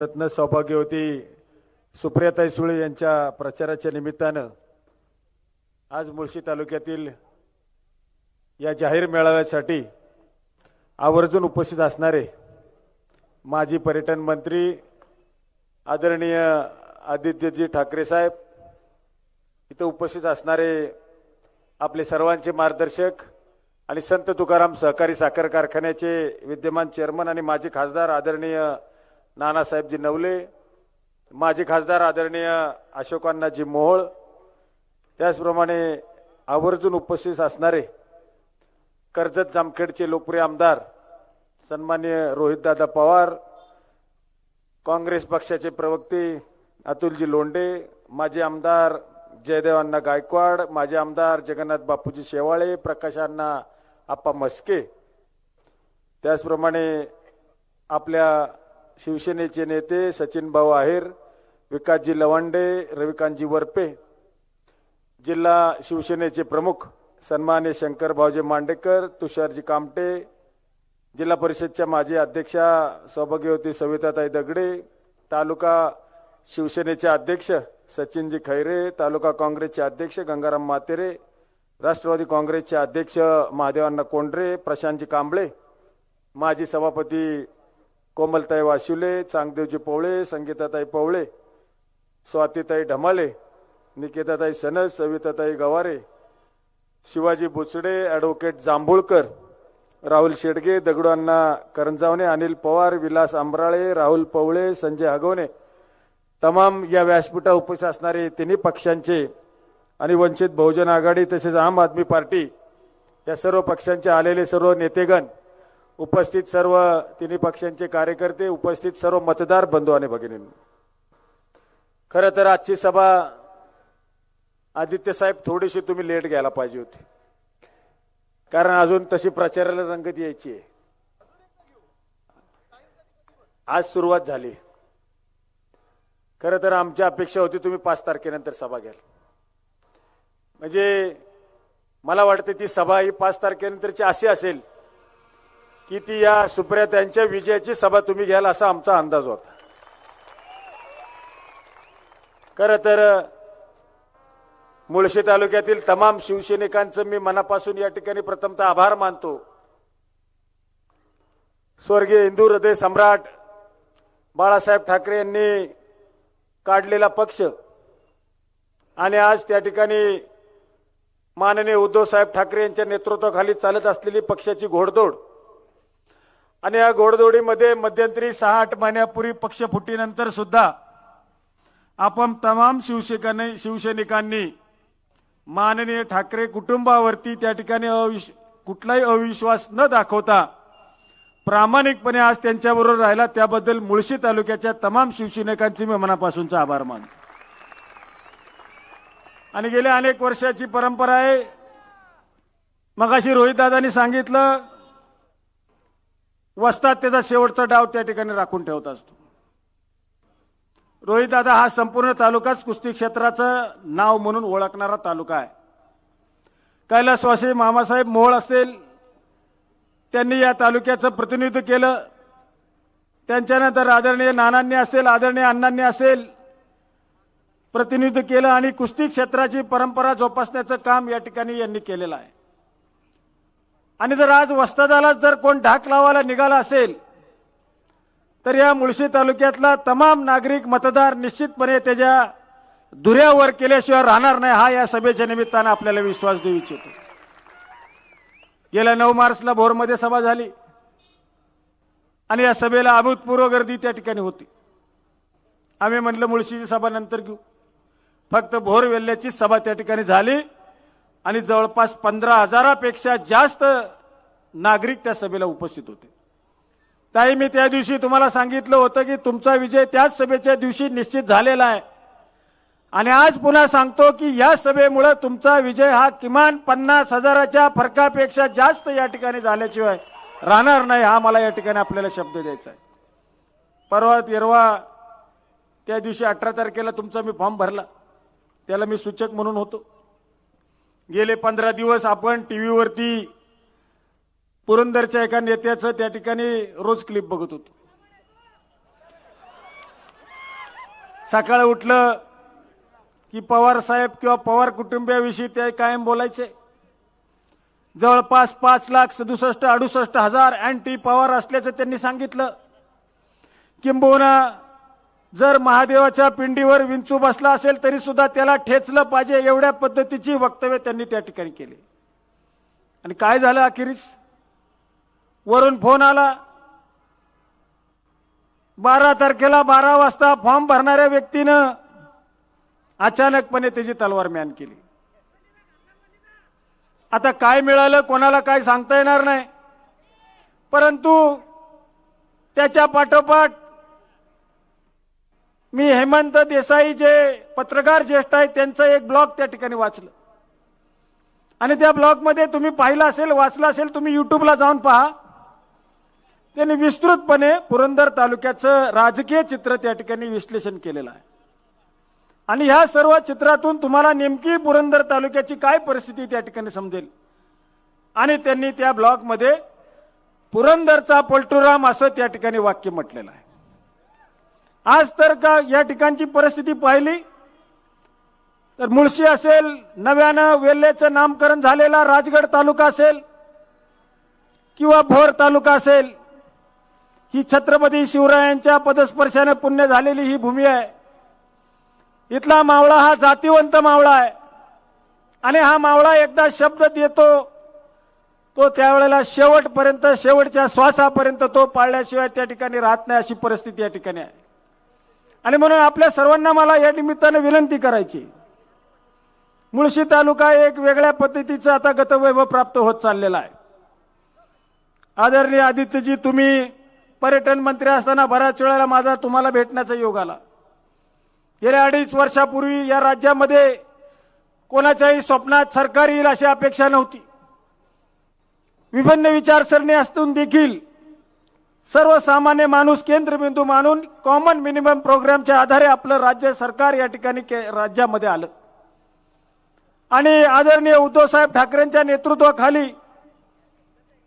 रत्न सौभाग्यवती सुप्रियाताई सुळे यांच्या प्रचाराच्या निमित्तानं आज मुळशी तालुक्यातील या जाहीर मेळाव्यासाठी आवर्जून उपस्थित असणारे माजी पर्यटन मंत्री आदरणीय आदित्यजी ठाकरे साहेब, इथं उपस्थित असणारे आपले सर्वांचे मार्गदर्शक आणि संत तुकाराम सहकारी साखर कारखान्याचे विद्यमान चेअरमन आणि माजी खासदार आदरणीय नानासाहेबजी नवले, माजी खासदार आदरणीय अशोकांनाजी मोहोळ, त्याचप्रमाणे आवर्जून उपस्थित असणारे कर्जत जामखेडचे लोकप्रिय आमदार सन्माननीय रोहितदादा पवार, काँग्रेस पक्षाचे प्रवक्ते अतुलजी लोंढे, माजी आमदार जयदेवांना गायकवाड, माजी आमदार जगन्नाथ बापूजी शेवाळे, प्रकाशांना आप्पा मस्के, त्याचप्रमाणे आपल्या शिवसेनेचे नेते सचिन भाऊ आहेर, विकासजी लवंडे, रविकांतजी वरपे, जिल्हा शिवसेनेचे प्रमुख सन्माननीय शंकर भाऊजी मांडेकर, तुषारजी कामटे, जिल्हा परिषदच्या माजी अध्यक्षा सौभाग्यवती सविताताई दगडे, तालुका शिवसेनेचे अध्यक्ष सचिनजी खैरे, तालुका काँग्रेसचे अध्यक्ष गंगाराम मातेरे, राष्ट्रवादी काँग्रेसचे अध्यक्ष महादेवांना कोंढरे, प्रशांतजी कांबळे, माजी सभापती कोमलताई वाशुले, चांगदेवजी पवळे, संगीताताई पवळे, स्वातीताई ढमाले, निकेताताई सनस, सविताताई गवारे, शिवाजी बुचडे, ॲडव्होकेट जांभूळकर, राहुल शेडगे, दगडूअण्णा करंजावणे, अनिल पवार, विलास आंबराळे, राहुल पवळे, संजय हगवणे, तमाम या व्यासपीठावर उपस्थित असणारे तिन्ही पक्षांचे आणि वंचित बहुजन आघाडी तसेच आम आदमी पार्टी या सर्व पक्षांचे आलेले सर्व नेतेगण, उपस्थित सर्व तिन्ही पक्षांचे कार्यकर्ते, उपस्थित सर्व मतदार बंधू आणि भगिनींनो, खरं तर आजची सभा आदित्य साहेब थोडीशी तुम्ही लेट घ्यायला पाहिजे होती, कारण अजून तशी प्रचाराला रंगत यायची आहे. आज सुरुवात झाली. खरं तर आमची अपेक्षा होती तुम्ही 5 तारखेनंतर सभा घ्याल. म्हणजे मला वाटतं ती सभा ही 5 तारखेनंतरची अशी असेल की ती या सुप्रियाताईंच्या विजयाची सभा तुम्ही घ्याल असा आमचा अंदाज होता. खरं तर मुळशी तालुक्यातील तमाम शिवसैनिकांचं मी मनापासून या ठिकाणी प्रथमतः आभार मानतो. स्वर्गीय हिंदू हृदय सम्राट बाळासाहेब ठाकरे यांनी काढलेला पक्ष आणि आज त्या ठिकाणी माननीय उद्धव साहेब ठाकरे यांच्या नेतृत्वाखाली चालत असलेली पक्षाची घोडदौड आणि या घोडदौडीमध्ये मध्यंतरी 6-8 महिन्यापूर्वी पक्ष फुटीनंतर सुद्धा आपण तमाम शिवसैनिकांनी माननीय ठाकरे कुटुंबावरती त्या ठिकाणी कुठलाही अविश्वास न दाखवता प्रामाणिकपणे आज त्यांच्याबरोबर राहिला, त्याबद्दल मुळशी तालुक्याच्या तमाम शिवसैनिकांचे मी मनापासूनचा आभार मानतो. आणि गेल्या अनेक वर्षाची परंपरा आहे. मगाशी रोहितदादांनी सांगितलं, वस्ताद त्याचा शेवटचा डाव त्या ठिकाणी राखून ठेवत असतो. रोहितदादा हा संपूर्ण तालुकाच कुस्ती क्षेत्राचं नाव म्हणून ओळखणारा तालुका आहे. कैलासवासी मामासाहेब मोहोळ असेल, त्यांनी या तालुक्याचं प्रतिनिधित्व केलं. त्यांच्यानंतर आदरणीय नानांनी असेल, आदरणीय अण्णांनी असेल, प्रतिनिधित्व केलं आणि कुस्ती क्षेत्राची परंपरा जोपासण्याचं काम या ठिकाणी यांनी केलेलं आहे. आणि जर आज वस्तादाला जर कोण ढाक लावायला निघाला असेल तर या मुळशी तालुक्यातला तमाम नागरिक मतदार निश्चितपणे त्याच्या धुऱ्यावर केल्याशिवाय राहणार नाही, हा या सभेच्या निमित्तानं आपल्याला विश्वास देऊ इच्छितो. गेल्या 9 मार्चला भोरमध्ये सभा झाली आणि या सभेला अभूतपूर्व गर्दी त्या ठिकाणी होती. आम्ही म्हटलं मुळशीची सभा नंतर घेऊ. फक्त भोर वेल्ल्याची सभा त्या ठिकाणी झाली आणि जवळपास 15,000पेक्षा जास्त नागरिक त्या सभेला उपस्थित होते. ताई, मी त्या दिवशी तुम्हाला सांगितलं होतं की तुमचा विजय त्याच सभेच्या दिवशी निश्चित झालेला आहे आणि आज पुन्हा सांगतो की या सभेमुळे तुमचा विजय हा किमान 50,000च्या फरकापेक्षा जास्त या ठिकाणी झाल्याशिवाय राहणार नाही, हा मला या ठिकाणी आपल्याला शब्द द्यायचा आहे. परवा तेरवा त्या दिवशी 18 तारखेला तुमचा मी फॉर्म भरला, त्याला मी सूचक म्हणून होतो. गेले 15 दिवस आपण टीव्हीवरती पुरंदरच्या एका नेत्याचं त्या ठिकाणी रोज क्लिप बघत होतो. सकाळी उठलं की पवार साहेब किंवा पवार कुटुंबियाविषयी ते कायम बोलायचे. जवळपास 5,67,68,000 अँटी पवार असल्याचं त्यांनी सांगितलं. किंबहुना जर महादेवाच्या पिंडीवर विंचू बसला असेल तरी सुद्धा त्याला ठेचलं पाहिजे एवढ्या पद्धतीची वक्तव्य त्यांनी त्या ठिकाणी केली. आणि काय झालं अखेरीस? वरून फोन आला, 12 तारखेला 12 वाजता फॉर्म भरणाऱ्या व्यक्तीनं अचानकपणे त्याची तलवार म्यान केली. आता काय मिळालं कोणाला काय सांगता येणार नाही, परंतु त्याच्या पाठोपाठ मी हेमंत देसाई जे पत्रकार ज्येष्ठ आहेत त्यांचं एक ब्लॉग त्या ठिकाणी वाचलं. आणि त्या ब्लॉगमध्ये तुम्ही पाहिलं असेल, वाचलं असेल, तुम्ही यूट्यूबला जाऊन पहा. त्यांनी विस्तृतपणे पुरंदर तालुक्याचं राजकीय चित्र त्या ठिकाणी विश्लेषण केलेलं आहे. आणि ह्या सर्व चित्रातून तुम्हाला नेमकी पुरंदर तालुक्याची काय परिस्थिती त्या ठिकाणी समजेल. आणि त्यांनी त्या ब्लॉगमध्ये पुरंदरचा पलटूराम असं त्या ठिकाणी वाक्य म्हटलेलं आहे. आज तर का या ठिकाणची परिस्थिती पाहिली तर मुळशी असेल, नव्यानं वेल्हेचं नामकरण झालेला राजगड तालुका असेल किंवा भोर तालुका असेल, ही छत्रपती शिवरायांच्या पदस्पर्शाने पुण्य झालेली ही भूमी आहे. इथला मावळा हा जातिवंत मावळा आहे. आणि हा मावळा एकदा शब्द देतो तो त्यावेळेला शेवटपर्यंत, शेवटच्या श्वासापर्यंत तो पाळल्याशिवाय त्या ठिकाणी राहत नाही, अशी परिस्थिती या ठिकाणी आहे. आणि म्हणून आपल्या सर्वांना मला या निमित्ताने विनंती करायची, मुळशी तालुका एक वेगळ्या पद्धतीचं आता गतवैभव प्राप्त होत चाललेला आहे. आदरणीय आदित्यजी, तुम्ही पर्यटन मंत्री असताना बऱ्याच वेळेला माझा तुम्हाला भेटण्याचा योग आला. गेल्या 2.5 वर्षापूर्वी या राज्यामध्ये कोणाच्याही स्वप्नात सरकार येईल अशी अपेक्षा नव्हती. विभिन्न विचारसरणी असून देखील सर्वसामान्य माणूस केंद्रबिंदू मानून कॉमन मिनिमम प्रोग्रामच्या आधारे आपलं राज्य सरकार या ठिकाणी राज्यामध्ये आलं. आणि आदरणीय उद्धवसाहेब ठाकरेंच्या नेतृत्वाखाली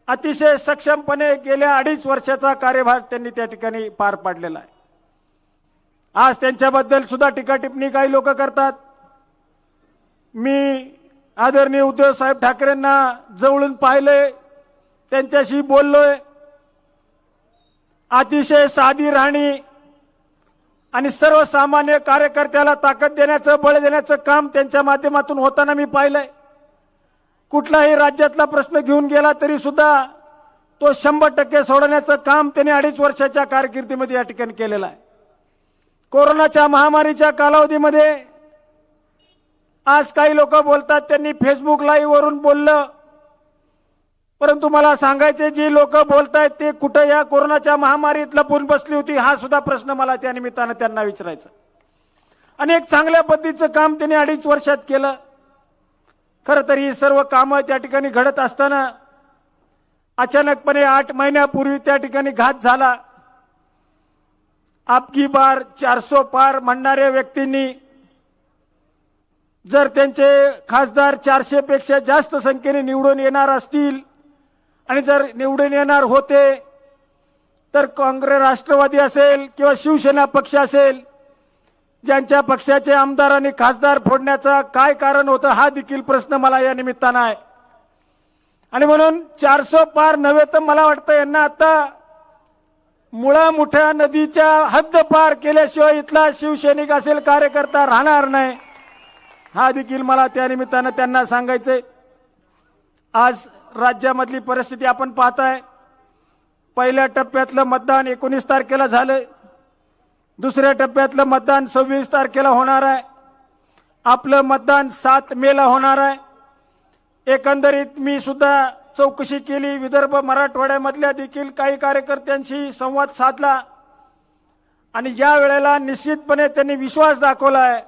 अतिशय सक्षमपणे गेल्या 2.5 वर्षाचा कार्यभार त्यांनी त्या ठिकाणी पार पाडलेला आहे. आज त्यांच्याबद्दल सुद्धा टीका टिप्पणी काही लोक करतात. मी आदरणीय उद्धवसाहेब ठाकरेंना जवळून पाहिलंय, त्यांच्याशी बोललोय. अतिशय साधी राहणी आणि सर्वसामान्य कार्यकर्त्याला ताकद देण्याचं, बळ देण्याचं काम त्यांच्या माध्यमातून होताना मी पाहिलंय. कुठलाही राज्यातला प्रश्न घेऊन गेला तरी सुद्धा तो 100% सोडवण्याचं काम त्यांनी 2.5 वर्षाच्या कारकिर्दीमध्ये या ठिकाणी केलेलं आहे. कोरोनाच्या महामारीच्या कालावधीमध्ये आज काही लोक बोलतात त्यांनी फेसबुक लाईव्ह वरून बोललं, परंतु मला सांगायचे जी लोक बोलतायत ते कुठं या कोरोनाच्या महामारीत लपून बसली होती, हा सुद्धा प्रश्न मला त्या निमित्तानं त्यांना विचारायचा. अनेक चांगल्या पद्धतीचं काम त्यांनी 2.5 वर्षात केलं. खरं तर ही सर्व कामं त्या ठिकाणी घडत असताना अचानकपणे 8 महिन्यापूर्वी त्या ठिकाणी घात झाला. आपकी बार 400 पार म्हणणाऱ्या व्यक्तींनी जर त्यांचे खासदार 400 पेक्षा जास्त संख्येने निवडून येणार असतील आणि जर निवडून येणार होते तर काँग्रेस, राष्ट्रवादी असेल किंवा शिवसेना पक्ष असेल, ज्यांच्या पक्षाचे आमदार आणि खासदार फोडण्याचा काय कारण होतं हा देखील प्रश्न मला या निमित्तानं आहे. आणि म्हणून 400 पार नव्हे तर मला वाटतं यांना आता मुळा मुठा नदीच्या हद्द पार केल्याशिवाय इथला शिवसैनिक असेल, कार्यकर्ता राहणार नाही, हा देखील मला त्या निमित्तानं त्यांना सांगायचंय. आज राज्यामधली परिस्थिती आपण पाहताय. पहिल्या टप्प्यातलं मतदान 19 तारखेला झालंय. दुसऱ्या टप्प्यातलं मतदान 26 तारखेला होणार आहे. आपलं मतदान 7 मेला होणार आहे. एकंदरीत मी सुद्धा चौकशी केली, विदर्भ मराठवाड्यामधल्या देखील काही कार्यकर्त्यांशी संवाद साधला आणि या वेळेला निश्चितपणे त्यांनी विश्वास दाखवला आहे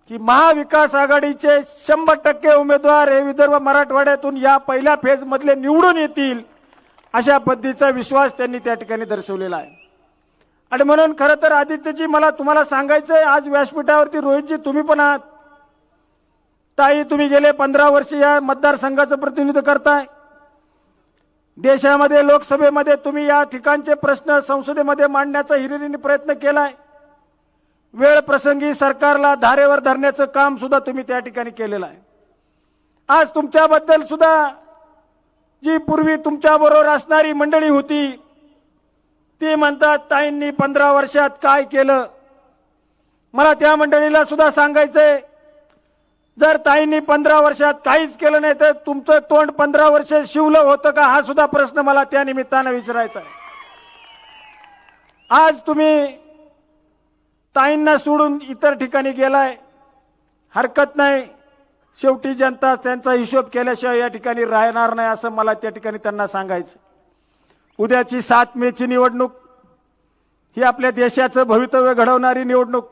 की महाविकास आघाडीचे 100% उमेदवार हे विदर्भ मराठवाड्यातून या पहिल्या फेज मधले निवडून येतील, अशा पद्धतीचा विश्वास त्यांनी त्या ठिकाणी दर्शवलेला आहे. आणि म्हणून खरं तर आदित्यजी मला तुम्हाला सांगायचंय, आज व्यासपीठावरती रोहितजी तुम्ही पण आहात, ताई तुम्ही गेले 15 वर्ष या मतदारसंघाचं प्रतिनिधित्व करताय. देशामध्ये लोकसभेमध्ये तुम्ही या ठिकाणचे प्रश्न संसदेमध्ये मांडण्याचा हिरिरीने प्रयत्न केलाय. वेळ प्रसंगी सरकारला धारेवर धरण्याचं काम सुद्धा तुम्ही त्या ठिकाणी केलेलं आहे. आज तुमच्याबद्दल सुद्धा जी पूर्वी तुमच्याबरोबर असणारी मंडळी होती ती म्हणतात ताईंनी 15 वर्षात काय केलं. मला त्या मंडळीला सुद्धा सांगायचंय, जर ताईंनी 15 वर्षात काहीच केलं नाही तर तुमचं तोंड 15 वर्ष शिवलं होतं का, हा सुद्धा प्रश्न मला त्या निमित्तानं विचारायचा आहे. आज तुम्ही ताईंना सोडून इतर ठिकाणी गेलाय, हरकत नाही. शेवटी जनता त्यांचा हिशोब केल्याशिवाय या ठिकाणी राहणार नाही असं मला त्या ठिकाणी त्यांना सांगायचं. उद्याची 7 मेची निवडणूक ही आपल्या देशाचं भवितव्य घडवणारी निवडणूक,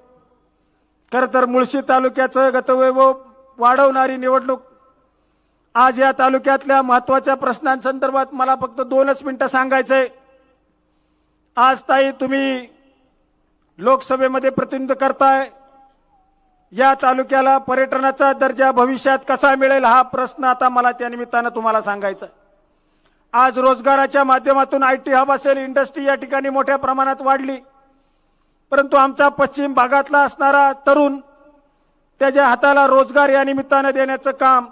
खरं तर मुळशी तालुक्याचं गतवैभव वाढवणारी निवडणूक. आज या तालुक्यातल्या महत्त्वाच्या प्रश्नांसंदर्भात मला फक्त 2च मिनिटं सांगायचंय. आज ताई तुम्ही लोकसभेमध्ये प्रतिनिधित्व करताय. या तालुक्याला पर्यटनाचा दर्जा भविष्यात कसा मिळेल हा प्रश्न आता मला त्या निमित्तानं तुम्हाला सांगायचा आहे. आज रोजगाराच्या माध्यमातून IT हब असेल, इंडस्ट्री या ठिकाणी मोठ्या प्रमाणात वाढली, परंतु आमचा पश्चिम भागातला असणारा तरुण त्याच्या हाताला रोजगार या निमित्तानं देण्याचं काम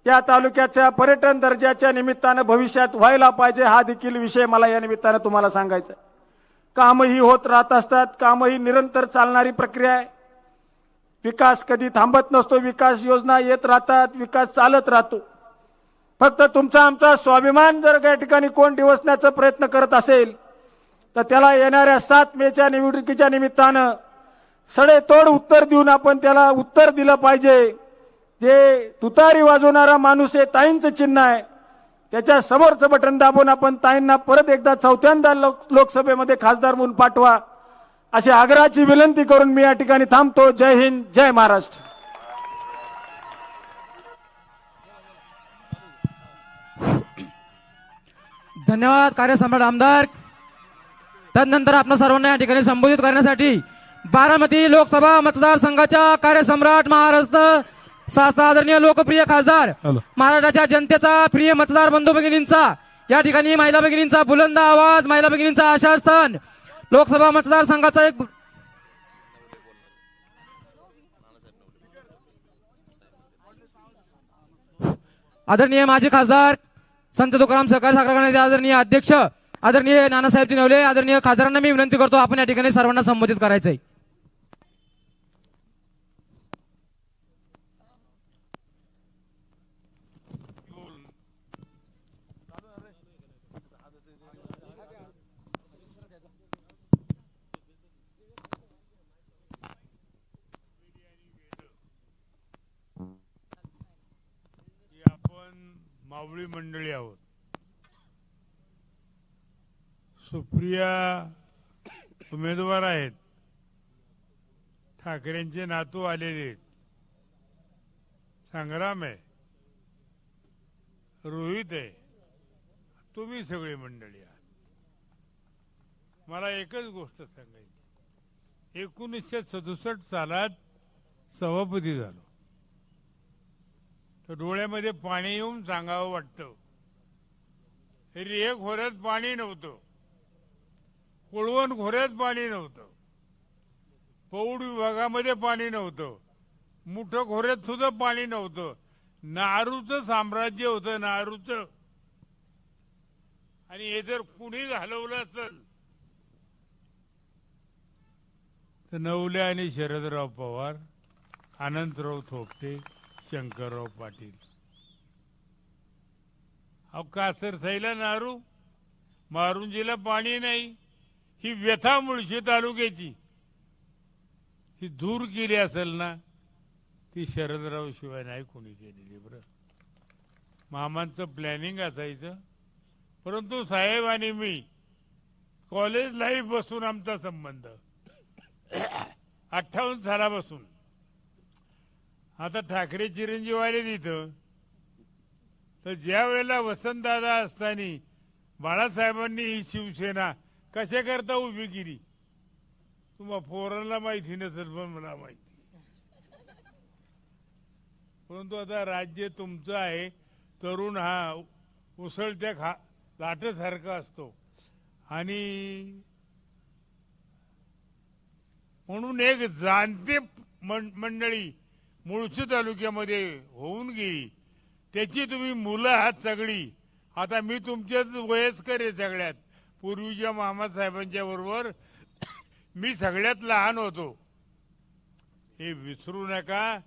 या तालुक्याच्या पर्यटन दर्जाच्या निमित्तानं भविष्यात व्हायला पाहिजे. हा देखील विषय मला या निमित्तानं तुम्हाला सांगायचा आहे. कामही होत राहत असतात, कामही निरंतर चालणारी प्रक्रिया आहे. विकास कधी थांबत नसतो, विकास योजना येत राहतात, विकास चालत राहतो. फक्त तुमचा आमचा स्वाभिमान जर या ठिकाणी कोण डिवचण्याचा प्रयत्न करत असेल तर त्याला येणाऱ्या 7 मेच्या निवडणुकीच्या निमित्तानं सडेतोड उत्तर देऊन आपण त्याला उत्तर दिलं पाहिजे. जे तुतारी वाजवणारा माणूस आहे, ताईंचं चिन्ह आहे, त्याच्या समोरचं बटन दाबून आपण ताईंना परत एकदा 4थ्यांदा लोकसभेमध्ये खासदार म्हणून पाठवा अशी आग्रहाची विनंती करून मी या ठिकाणी थांबतो. जय हिंद, जय महाराष्ट्र. धन्यवाद कार्यसम्राट आमदार. तदनंतर आपण सर्वांना या ठिकाणी संबोधित करण्यासाठी बारामती लोकसभा मतदारसंघाच्या कार्यसम्राट, महाराष्ट्र शासनाचा आदरणीय लोकप्रिय खासदार, महाराष्ट्राच्या जनतेचा प्रिय मतदार बंधू भगिनींचा, या ठिकाणी महिला भगिनींचा बुलंद आवाज, महिला भगिनींचा आशास्थान, लोकसभा मतदारसंघाचा एक आदरणीय माजी खासदार संत तुकाराम सहकारी साखर कारखान्याचे आदरणीय अध्यक्ष आदरणीय नानासाहेब तिनवले, आदरणीय खासदारांना मी विनंती करतो आपण या ठिकाणी सर्वांना संबोधित करायचंय. मावळी मंडळी आहोत. सुप्रिया उमेदवार आहेत, ठाकरेंचे नातू आलेले आहेत, संग्राम आहे, रोहित आहे, तुम्ही सगळी मंडळी आहात. मला एकच गोष्ट सांगायची, 1967 सालात सभापती झालो तर डोळ्यामध्ये पाणी येऊन सांगावं वाटतं. रेह खोऱ्यात पाणी नव्हतं, कोळवण खोऱ्यात पाणी नव्हतं, पौड विभागामध्ये पाणी नव्हतं, मुठं खोऱ्यात सुद्धा पाणी नव्हतं. नारूचं साम्राज्य होतं, नारूचं. आणि हे जर कुणी घालवलं असेल तर नवले आणि शरदराव पवार, अनंतराव थोपटे, शंकरराव पाटील. अहो कासर सैला नारू, मारुंजीला पाणी नाही, ही व्यथा मुळशी तालुक्याची ही दूर केली असेल ना, ती शरदराव शिवाय नाही कोणी केलेली. बरं, मामांचं प्लॅनिंग असायचं, परंतु साहेब आणि मी कॉलेज लाईफ बसून आमचा संबंध 58 सालापासून. आता ठाकरे चिरंजीव आले तिथं, तर ज्या वेळेला वसंतदादा असताना बाळासाहेबांनी ही शिवसेना कशा करता उभी केली तुम्हाला पोरांना माहिती नसेल, पण मला माहिती. परंतु आता राज्य तुमचं आहे. तरुण हा उसळत्या लाटेसारखा असतो आणि म्हणून एक जाणते मंडळी मुळशी तालुक्यामध्ये होऊन गेली. त्याची तुम्ही मुलं आहात सगळी. आता मी तुमच्याच वयस्कर आहे सगळ्यात. पूर्वीच्या मामासाहेबांच्या बरोबर मी सगळ्यात लहान होतो, हे विसरू नका.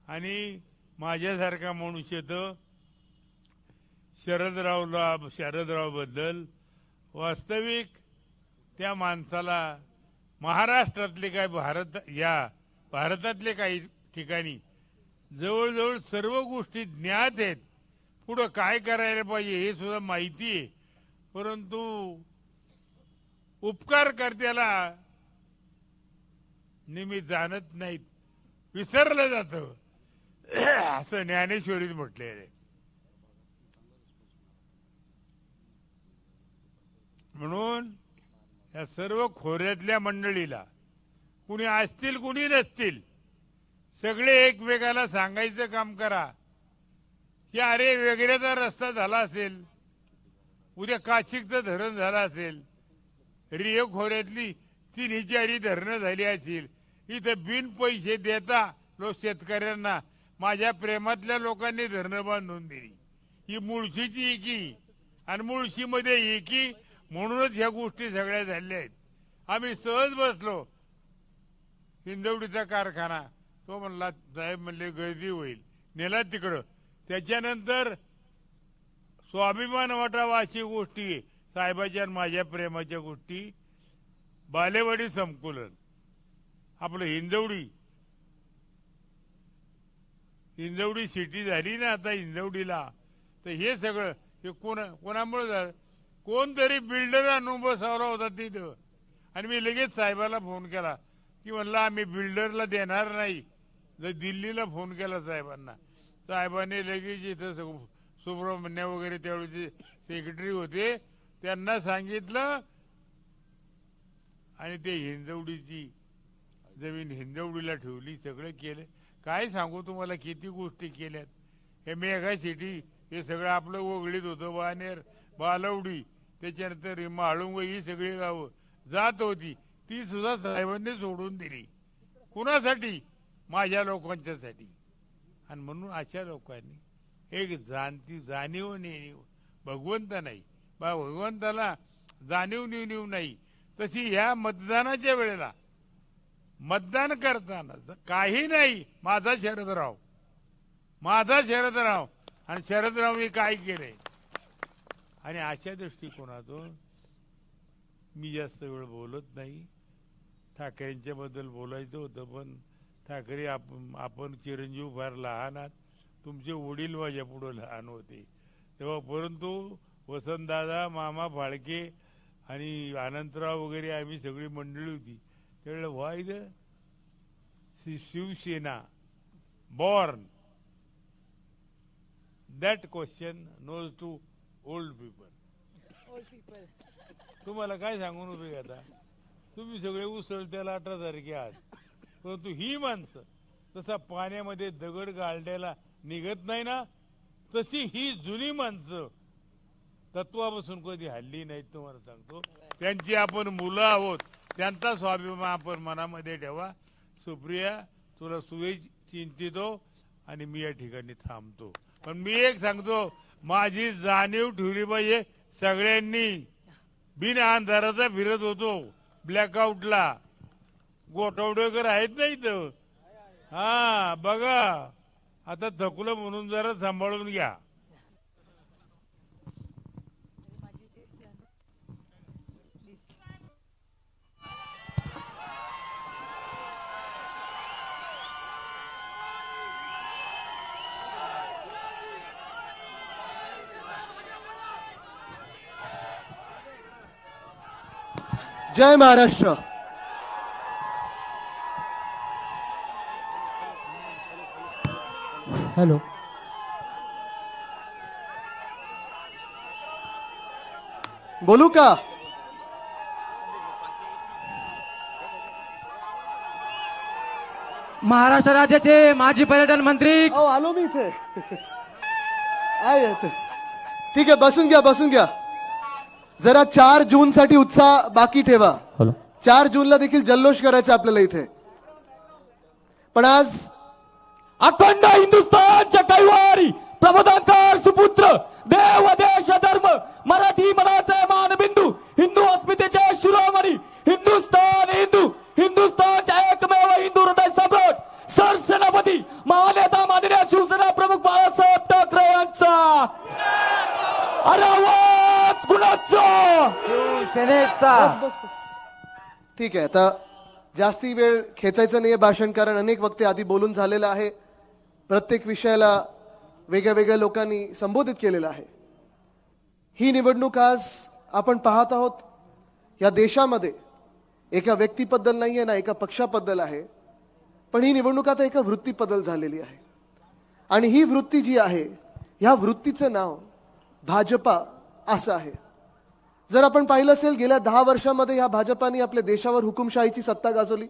आणि माझ्यासारखा मनुष्य तर शरदराव बद्दल वास्तविक त्या माणसाला महाराष्ट्रातले काय भारतातले काही ठिकाणी जवळजवळ सर्व गोष्टी ज्ञात आहेत. पुढं काय करायला पाहिजे हे सुद्धा माहिती आहे. परंतु उपकार कर्त्याला नेहमी जाणत नाहीत, विसरलं जातं असं ज्ञानेश्वरीत म्हटलेलं आहे. म्हणून या सर्व खोऱ्यातल्या मंडळीला, कुणी असतील कुणी नसतील, सगळे एकमेकाला सांगायचं काम करा की अरे वेगळ्याचा रस्ता झाला असेल, उद्या काशिकचं धरण झालं असेल, रिओ खोऱ्यातली 3-4 धरणं झाली असतील, इथं बिन पैसे देता लोक शेतकऱ्यांना माझ्या प्रेमातल्या लोकांनी धरणं बांधून दिली. ही मुळशीची एकी आणि मुळशीमध्ये एकी म्हणूनच ह्या गोष्टी सगळ्या झाल्या आहेत. आम्ही सहज बसलो, हिंदवडीचा कारखाना, तो म्हणला साहेब म्हणले गर्दी होईल, नेला तिकडं. त्याच्यानंतर स्वाभिमान वाटावा अशी गोष्टी साहेबाच्या आणि माझ्या प्रेमाच्या गोष्टी, बालेवाडी संकुलन, आपलं हिंजवडी सिटी झाली ना आता हिंजवडीला. तर हे सगळं हे कोणामुळे झालं, कोणतरी बिल्डर आणून बसवला होता तिथं. आणि मी लगेच साहेबाला फोन केला की म्हणलं आम्ही बिल्डरला देणार नाही. दिल्लीला फोन केला साहेबांना. साहेबांनी लगेच इथं सुब्रमण्य वगैरे त्यावेळेचे सेक्रेटरी होते, त्यांना सांगितलं आणि ते हिंजवडीची जमीन हिंजवडीला ठेवली. सगळं केलं. काय सांगू तुम्हाला, किती गोष्टी केल्यात. हे मेघा सिटी हे सगळं आपलं ओगळीत होतं, वानेर, बालवडी, त्याच्यानंतर माळुंग, ही सगळी गावं जात होती, ती सुद्धा साहेबांनी सोडून दिली. कुणासाठी? माझ्या लोकांच्यासाठी. आणि म्हणून अशा लोकांनी एक जाणीव नेणीव, भगवंत नाही बा, भगवंताला जाणीव नेणीव नाही, तशी ह्या मतदानाच्या वेळेला मतदान करताना काही नाही, माझा शरदराव आणि शरदरावनी काय केलंय. आणि अशा दृष्टिकोनातून मी जास्त वेळ बोलत नाही. ठाकरेंच्या बद्दल बोलायचं होतं, पण ठाकरे आपण चिरंजीव फार लहान आहात, तुमचे वडील माझ्या पुढं लहान होते तेव्हा. परंतु वसंतदादा, मामा फाळके आणि अनंतराव वगैरे आम्ही सगळी मंडळी होती त्यावेळेला. Why the Shiv Sena born? That question knows to old people. तुम्हाला काय सांगून उपयोग आता, तुम्ही सगळे उसळत्याला 18 तारखे आहात. परंतु ही माणसं तसा पाण्यामध्ये दगड गाळण्याला निघत नाही ना, तशी ही जुनी माणसं तत्वापासून कधी हल्ली नाहीत. तुम्हाला सांगतो, त्यांची आपण मुलं आहोत, त्यांचा स्वाभिमान आपण मनामध्ये ठेवा. सुप्रिया, तुला चिंतितो आणि मी या ठिकाणी थांबतो. पण मी एक सांगतो, माझी जाणीव ठेवली पाहिजे सगळ्यांनी. बिन अंधाराचा फिरत होतो ब्लॅकआउटला, गोठवडेकर आहेत ना इथं. हा बघा, आता थकलं म्हणून जरा सांभाळून घ्या. जय महाराष्ट्र. हॅलो, बोलू का? महाराष्ट्र राज्याचे माजी पर्यटन मंत्री, आलो मी इथे. ठीक आहे, बसून घ्या. जरा 4 जून साठी उत्साह बाकी ठेवा. 4 जूनला देखील जल्लोष करायचा आपल्याला इथे. पण आज अखंड हिंदुस्थानच्या कैवारी प्रबोधनकार सुपुत्र देव देश धर्म मराठी मनाचे मानबिंदू हिंदू अस्मितेचे शिरोमणी हिंदुस्थान हिंदू हिंदुस्थानच्या एकमेव हिंदू हृदय सम्राट सरसेनापती महानेता माननीय शिवसेना प्रमुख बाळासाहेब ठाकरे यांचा अरे आवाज कुणाचा ठीक आहे. आता जास्ती वेळ खेचायचा नाहीये भाषण, कारण अनेक वक्ते आधी बोलून झालेलं आहे. प्रत्येक विषयाला वेगळ्या वेगळ्या लोकांनी संबोधित केलेलं आहे. ही निवडणूक आज आपण पाहत आहोत या देशामध्ये एका व्यक्तीबद्दल नाहीये ना एका पक्षाबद्दल आहे, पण ही निवडणूक आता एका वृत्तीबद्दल झालेली आहे. आणि ही वृत्ती जी आहे ह्या वृत्तीचं नाव भाजपा असं आहे. जर आपण पाहिलं असेल गेल्या 10 वर्षांमध्ये ह्या भाजपाने आपल्या देशावर हुकुमशाहीची सत्ता गाजवली,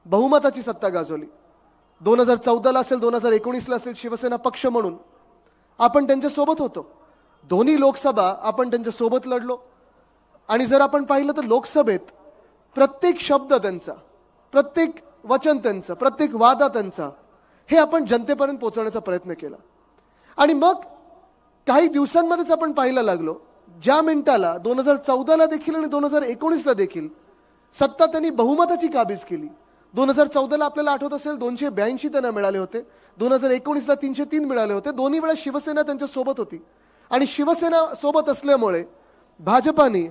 बहुमताची सत्ता गाजवली. 2014ला असेल 2019ला असेल शिवसेना पक्ष म्हणून आपण त्यांच्या सोबत होतो. दोन्ही लोकसभा आपण त्यांच्या सोबत लढलो. आणि जर आपण पाहिलं तर लोकसभेत प्रत्येक शब्द त्यांचा, प्रत्येक वचन त्यांचं, प्रत्येक वादा त्यांचा हे आपण जनतेपर्यंत पोहोचवण्याचा प्रयत्न केला. आणि मग काही दिवसांमध्येच आपण पाहायला लागलो ज्या मिनिटाला 2014ला देखील आणि 2019ला देखील सत्ता त्यांनी बहुमताची काबीज केली. 2014ला आपल्याला आठवत असेल 282 त्यांना मिळाले होते, 2019ला 303 मिळाले होते. दोन्ही वेळा शिवसेना त्यांच्या सोबत होती. आणि शिवसेना सोबत असल्यामुळे भाजपाने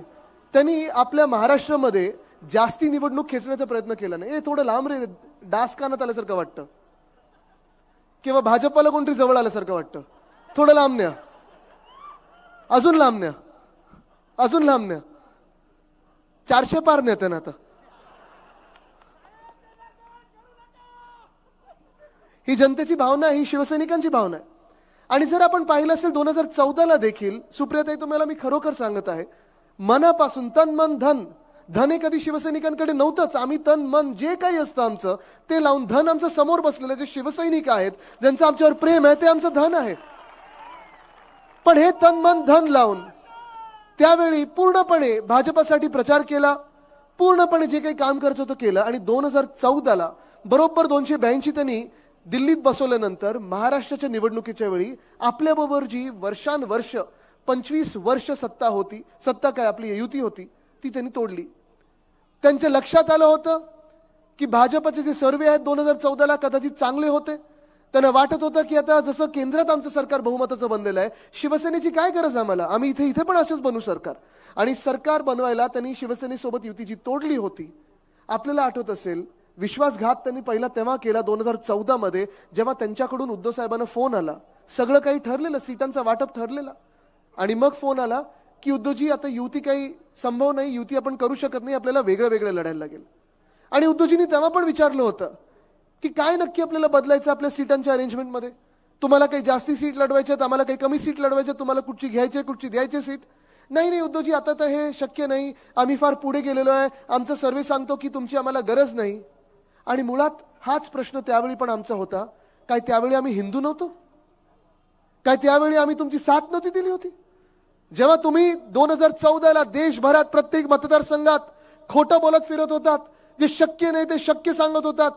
त्यांनी आपल्या महाराष्ट्रामध्ये जास्ती निवडणूक खेचण्याचा प्रयत्न केला नाही. थोडं लांब रे, डास कानात आल्यासारखं वाटतं किंवा भाजपाला कोणतरी जवळ आल्यासारखं वाटतं. थोडं लांब न्या, अजून लांब न्या, अजून लांब न्या. 400 पार नेते ना आता. ही जनतेची भावना आहे, ही शिवसैनिकांची भावना आहे. आणि जर आपण पाहिलं असेल 2014ला देखील सुप्रियाताई, तुम्हाला मी खरोखर सांगत आहे, मनापासून तन मन धन, धन हे कधी शिवसैनिकांकडे नव्हतंच. आम्ही तन मन जे काही असतं आमचं ते लावून, धन आमचं समोर बसलेलं जे शिवसैनिक आहेत ज्यांचं आमच्यावर प्रेम आहे ते आमचं धन आहे. पण हे तन मन धन लावून त्यावेळी पूर्णपणे भाजपासाठी प्रचार केला, पूर्णपणे जे काही काम करायचं होतं केलं. आणि 2014ला बरोबर 282 त्यांनी दिल्लीत बसवल्यानंतर महाराष्ट्राच्या निवडणुकीच्या वेळी आपल्याबरोबर जी वर्षानुवर्ष 25 वर्ष सत्ता होती, सत्ता काय आपली युती होती, ती त्यांनी तोडली. त्यांच्या लक्षात आलं होतं की भाजपचे जे सर्वे आहेत 2014ला कदाचित चांगले होते. त्यांना वाटत होतं की आता जसं केंद्रात आमचं सरकार बहुमताचं बनलेलं आहे, शिवसेनेची काय गरज आम्हाला, आम्ही इथे पण असेच बनवू सरकार. आणि सरकार बनवायला त्यांनी शिवसेनेसोबत युती जी तोडली होती. आपल्याला आठवत असेल विश्वासघात त्यांनी पहिला तेव्हा केला 2014मध्ये, जेव्हा त्यांच्याकडून उद्धव साहेबांना फोन आला. सगळं काही ठरलेलं, सीटांचा वाटप ठरलेला. आणि मग फोन आला की उद्धवजी आता युती काही संभव नाही, युती आपण करू शकत नाही, आपल्याला वेगळं वेगळं लढायला लागेल. आणि उद्धवजींनी तेव्हा पण विचारलं होतं की काय नक्की आपल्याला बदलायचं आपल्या सीटांच्या अरेंजमेंटमध्ये, तुम्हाला काही जास्ती सीट लढवायच्यात, आम्हाला काही कमी सीट लढवायच्यात, तुम्हाला कुठची घ्यायची कुठची द्यायची सीट. नाही उद्धवजी आता तर हे शक्य नाही, आम्ही फार पुढे गेलेलो आहे, आमचा सर्वे सांगतो की तुमची आम्हाला गरज नाही. आणि मुळात हाच प्रश्न त्यावेळी पण आमचा होता. काय त्यावेळी आम्ही हिंदू नव्हतो? काय त्यावेळी आम्ही तुमची साथ नव्हती दिली होती? जेव्हा तुम्ही 2014ला देशभरात प्रत्येक मतदारसंघात खोटं बोलत फिरत होतात, जे शक्य नाही ते शक्य सांगत होतात,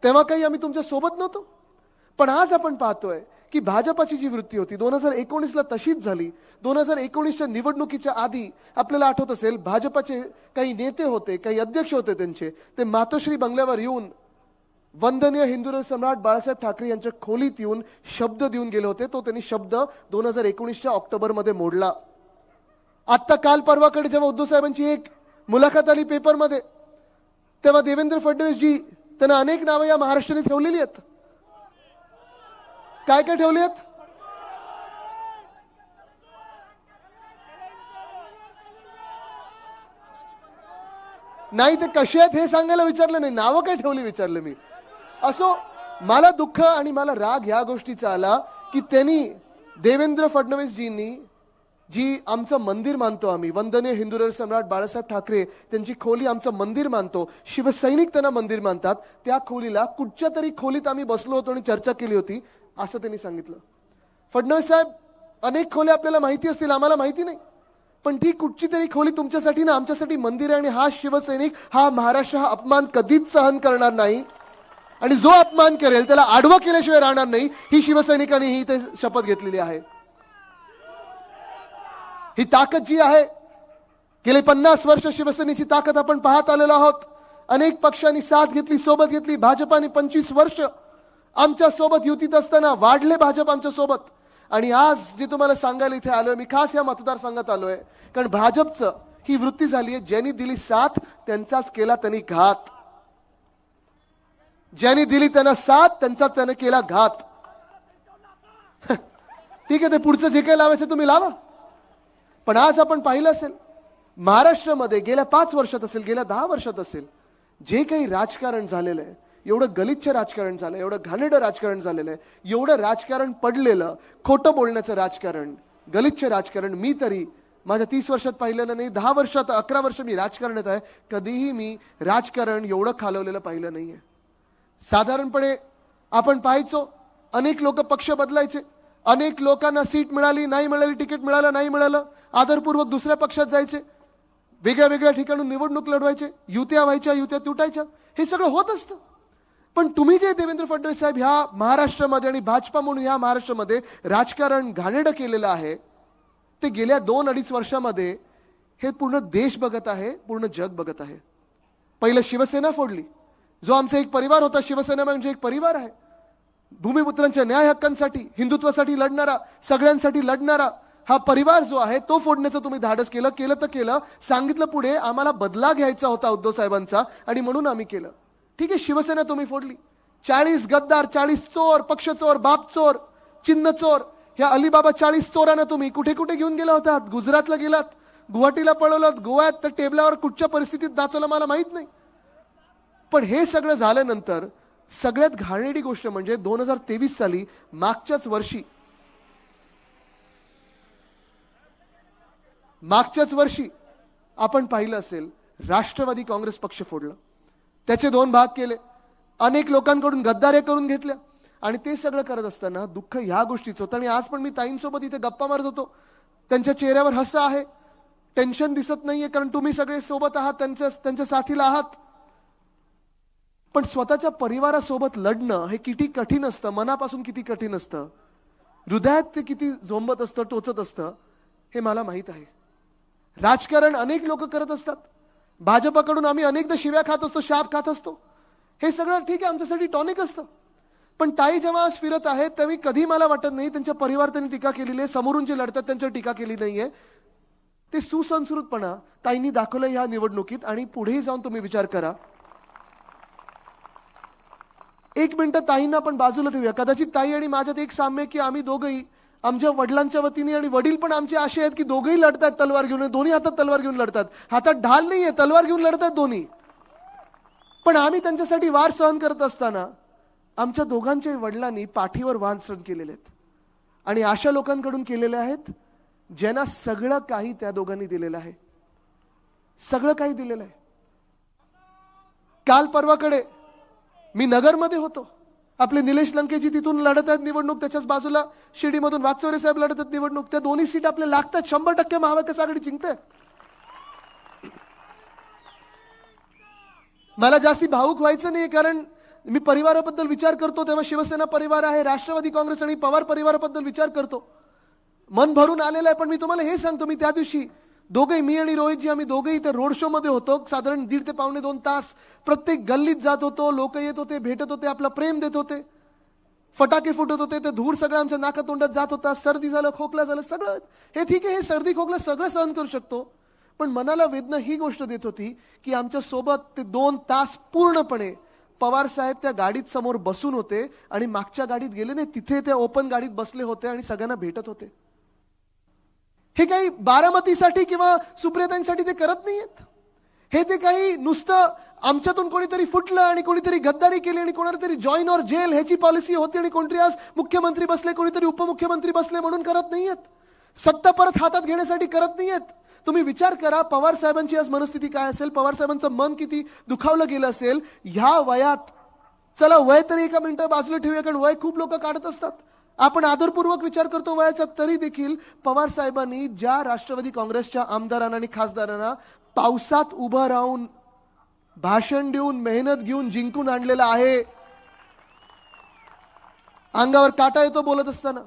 तेव्हा काही आम्ही तुमच्या सोबत नव्हतो? पण आज आपण पाहतोय की भाजपाची जी वृत्ती होती 2019ला तशीच झाली. 2019च्या निवडणुकीच्या आधी आपल्याला आठवत असेल भाजपाचे काही नेते होते, काही अध्यक्ष होते त्यांचे, ते मातोश्री बंगल्यावर येऊन वंदनीय हिंदू सम्राट बाळासाहेब ठाकरे यांच्या खोलीत येऊन शब्द देऊन गेले होते. तो त्यांनी शब्द 2019च्या ऑक्टोबरमध्ये मोडला. आता काल परवाकडे जेव्हा उद्धव साहेबांची एक मुलाखत आली पेपरमध्ये, तेव्हा देवेंद्र फडणवीस जी त्यांना अनेक नावं या महाराष्ट्राने ठेवलेली आहेत. काय काय ठेवली आहेत? नाही ते कसे आहेत हे सांगायला विचारलं नाही, नावं काय ठेवली विचारलं मी. असो, मला दुःख आणि मला राग ह्या गोष्टीचा आला की त्यांनी देवेंद्र फडणवीसजींनी जी आमचं मंदिर मानतो आम्ही, वंदनीय हिंदू सम्राट बाळासाहेब ठाकरे त्यांची खोली आमचं मंदिर मानतो, शिवसैनिक त्यांना मंदिर मानतात, त्या खोलीला कुठच्या तरी खोलीत आम्ही बसलो होतो आणि चर्चा केली होती असं त्यांनी सांगितलं. फडणवीस साहेब, अनेक खोल्या आपल्याला माहिती असतील, आम्हाला माहिती नाही, पण ती कुठची तरी खोली तुमच्यासाठी ना आमच्यासाठी मंदिर आहे, आणि हा शिवसैनिक हा महाराष्ट्र हा अपमान कधीच सहन करणार नाही, आणि जो अपमान करेल त्याला आडवं केल्याशिवाय राहणार नाही. ही शिवसैनिकांनी ही ते शपथ घेतलेली आहे. ही ताकद जी आहे, गेले 50 वर्ष शिवसेनेची ताकद आपण पाहत आलेलो आहोत. अनेक पक्षांनी साथ घेतली, सोबत घेतली. भाजपाने 25 वर्ष आमच्या सोबत युतीत असताना वाढले भाजप आमच्या सोबत. आणि आज जे तुम्हाला सांगायला इथे आलोय, मी खास या मतदारसंघात आलोय कारण भाजपचं ही वृत्ती झाली आहे, ज्यांनी दिली साथ त्यांचाच केला त्यांनी घात. ज्यांनी दिली त्यांना साथ त्यांचा त्याने केला घात. ठीक आहे, ते पुढचं जे काही लावायचं तुम्ही लावा. पण आज आपण पाहिलं असेल महाराष्ट्रामध्ये गेल्या 5 वर्षात असेल, गेल्या 10 वर्षात असेल, जे काही राजकारण झालेलं आहे, एवढं गलिच्छ राजकारण झालं, एवढं घाणेरडं राजकारण झालेलं आहे, एवढं राजकारण पडलेलं, खोटं बोलण्याचं राजकारण, गलिच्छ राजकारण मी तरी माझ्या 30 वर्षात पाहिलेलं नाही. 10 वर्षात 11 वर्ष मी राजकारणात आहे, कधीही मी राजकारण एवढं खालवलेलं पाहिलं नाहीये. साधारणपणे आपण पाहायचो अनेक लोक पक्ष बदलायचे, अनेक लोकांना सीट मिळाली नाही मिळाली, तिकीट मिळालं नाही मिळालं, आदरपूर्वक दुसऱ्या पक्षात जायचे, वेगळ्या वेगळ्या ठिकाणून निवडणूक लढवायचे, युत्या व्हायच्या, युत्या तुटायच्या, हे सगळं होत असतं. पण तुम्ही जे देवेंद्र फडणवीस साहेब ह्या महाराष्ट्रामध्ये आणि भाजपा म्हणून ह्या महाराष्ट्रामध्ये राजकारण घाणेरडं केलेलं आहे, ते गेल्या 2-2.5 वर्षामध्ये हे पूर्ण देश बघत आहे, पूर्ण जग बघत आहे. पहिलं शिवसेना फोडली, जो आमचा एक परिवार होता. शिवसेना म्हणजे एक परिवार आहे, भूमिपुत्रांच्या न्याय हक्कांसाठी, हिंदुत्वासाठी लढणारा, सगळ्यांसाठी लढणारा हा परिवार जो आहे तो फोडण्याचं तुम्ही धाडस केलं. केलं तर केलं, सांगितलं पुढे आम्हाला बदला घ्यायचा होता उद्धव साहेबांचा आणि म्हणून आम्ही केलं. ठीक आहे, शिवसेना तुम्ही फोडली. 40 गद्दार, 40 चोर, पक्ष चोर, बाप चोर, चिन्ह चोर, ह्या अलिबाबा 40 चोरांना तुम्ही कुठे कुठे घेऊन गेला होतात? गुजरातला गेलात, गुवाहाटीला पळवलात, गोव्यात तर टेबलावर कुठच्या परिस्थितीत नाचवलं मला माहित नाही. पण हे सगळं झाल्यानंतर सगळ्यात घाणेरडी गोष्ट म्हणजे 2023 साली मागच्याच वर्षी आपण पाहिलं असेल राष्ट्रवादी काँग्रेस पक्ष फोडलं, त्याचे 2 भाग केले, अनेक लोकांकडून गद्दाऱ्या करून घेतल्या. आणि ते सगळं करत असताना दुःख ह्या गोष्टीचं होतं. आणि आज पण मी ताईंसोबत इथे गप्पा मारत होतो, त्यांच्या चेहऱ्यावर हसं आहे, टेन्शन दिसत नाहीये, कारण तुम्ही सगळे सोबत आहात, त्यांच्या साथीला आहात. पण स्वतःच्या परिवारासोबत लढणं हे किती कठीण असतं, मनापासून किती कठीण असतं, हृदयात ते किती झोंबत असतं, टोचत असतं, हे मला माहित आहे. राजकारण अनेक लोक करत असतात, भाजपाकडून आम्ही अनेकदा शिव्या खात असतो, शाप खात असतो, हे सगळं ठीक आहे, आमच्यासाठी टॉनिक असतं. पण ताई जेव्हा आज फिरत आहेत तेव्हा कधी मला वाटत नाही त्यांच्या परिवार त्यांनी टीका केलेली आहे, समोरून जे लढतात त्यांच्यावर टीका केली नाहीये. ते सुसंस्कृतपणा ताईंनी दाखवलं ह्या निवडणुकीत. आणि पुढेही जाऊन तुम्ही विचार करा, 1 मिनिट ताईंना आपण बाजूला ठेवूया. कदाचित ताई आणि माझ्यात एक साम्य की आम्ही दोघंही आमच्या वडिलांच्या वतीने, आणि वडील पण आमचे असे आहेत की दोघेही लढतात तलवार घेऊन, दोन्ही हातात तलवार घेऊन लढतात, हातात ढाल नाहीये, तलवार घेऊन लढतात दोन्ही. पण आम्ही त्यांच्यासाठी वार सहन करत असताना आमच्या दोघांच्या वडिलांनी पाठीवर वार सहन केलेले आहेत, आणि अशा लोकांकडून केलेले आहेत ज्यांना सगळं काही त्या दोघांनी दिलेलं आहे, सगळं काही दिलेलं आहे. काल परवाकडे मी नगरमध्ये होतो, आपले निलेश लंकेजी तिथून लढत आहेत निवडणूक, त्याच्याच बाजूला शिर्डीमधून वागचौरे साहेब लढत आहेत निवडणूक. त्या दोन्ही सीट आपल्या लागतात, 100% महाविकास आघाडी जिंकते. मला जास्ती भावुक व्हायचं नाही, कारण मी परिवाराबद्दल विचार करतो तेव्हा शिवसेना परिवार आहे, राष्ट्रवादी काँग्रेस आणि पवार परिवाराबद्दल विचार करतो, मन भरून आलेलं आहे. पण मी तुम्हाला हे सांगतो, मी त्या दिवशी दोघेही, मी आणि रोहितजी, आम्ही दोघेही इथे रोड शो मध्ये होतो, साधारण 1.5 ते पावणे 2 तास प्रत्येक गल्लीत जात होतो, लोक येत होते, भेटत होते, आपला प्रेम देत होते, फटाके फुटत होते, ते धूर सगळं आमच्या नाका तोंडात जात होता, सर्दी झालं, खोकला झालं, सगळं हे ठीक आहे, हे सर्दी खोकला सगळं सहन करू शकतो. पण मनाला वेदना ही गोष्ट देत होती की आमच्या सोबत ते 2 तास पूर्णपणे पवार साहेब त्या गाडीत समोर बसून होते, आणि मागच्या गाडीत गेले नाही, तिथे त्या ओपन गाडीत बसले होते आणि सगळ्यांना भेटत होते. हे काही बारामतीसाठी किंवा सुप्रियाताईंसाठी ते करत नाहीयेत. हे ते काही नुसतं आमच्यातून कोणीतरी फुटलं आणि कोणीतरी गद्दारी केली आणि कोणाला तरी जॉईन ऑर जेल ह्याची पॉलिसी होती आणि कोणतरी आज मुख्यमंत्री बसले, कोणीतरी उपमुख्यमंत्री बसले म्हणून करत नाहीयेत. सत्ता परत हातात घेण्यासाठी करत नाहीयेत. तुम्ही विचार करा, पवार साहेबांची आज मनस्थिती काय असेल, पवार साहेबांचं मन किती दुखावलं गेलं असेल ह्या वयात. चला वय तरी एका मिनिटं बाजूला ठेवूया, कारण वय खूप लोक काढत असतात. आपण आदरपूर्वक विचार करतो वयाचा, तरी देखील पवार साहेबांनी ज्या राष्ट्रवादी काँग्रेसच्या आमदारांना आणि खासदारांना पावसात उभं राहून भाषण देऊन मेहनत घेऊन जिंकून आणलेला आहे, अंगावर काटा येतो बोलत असताना,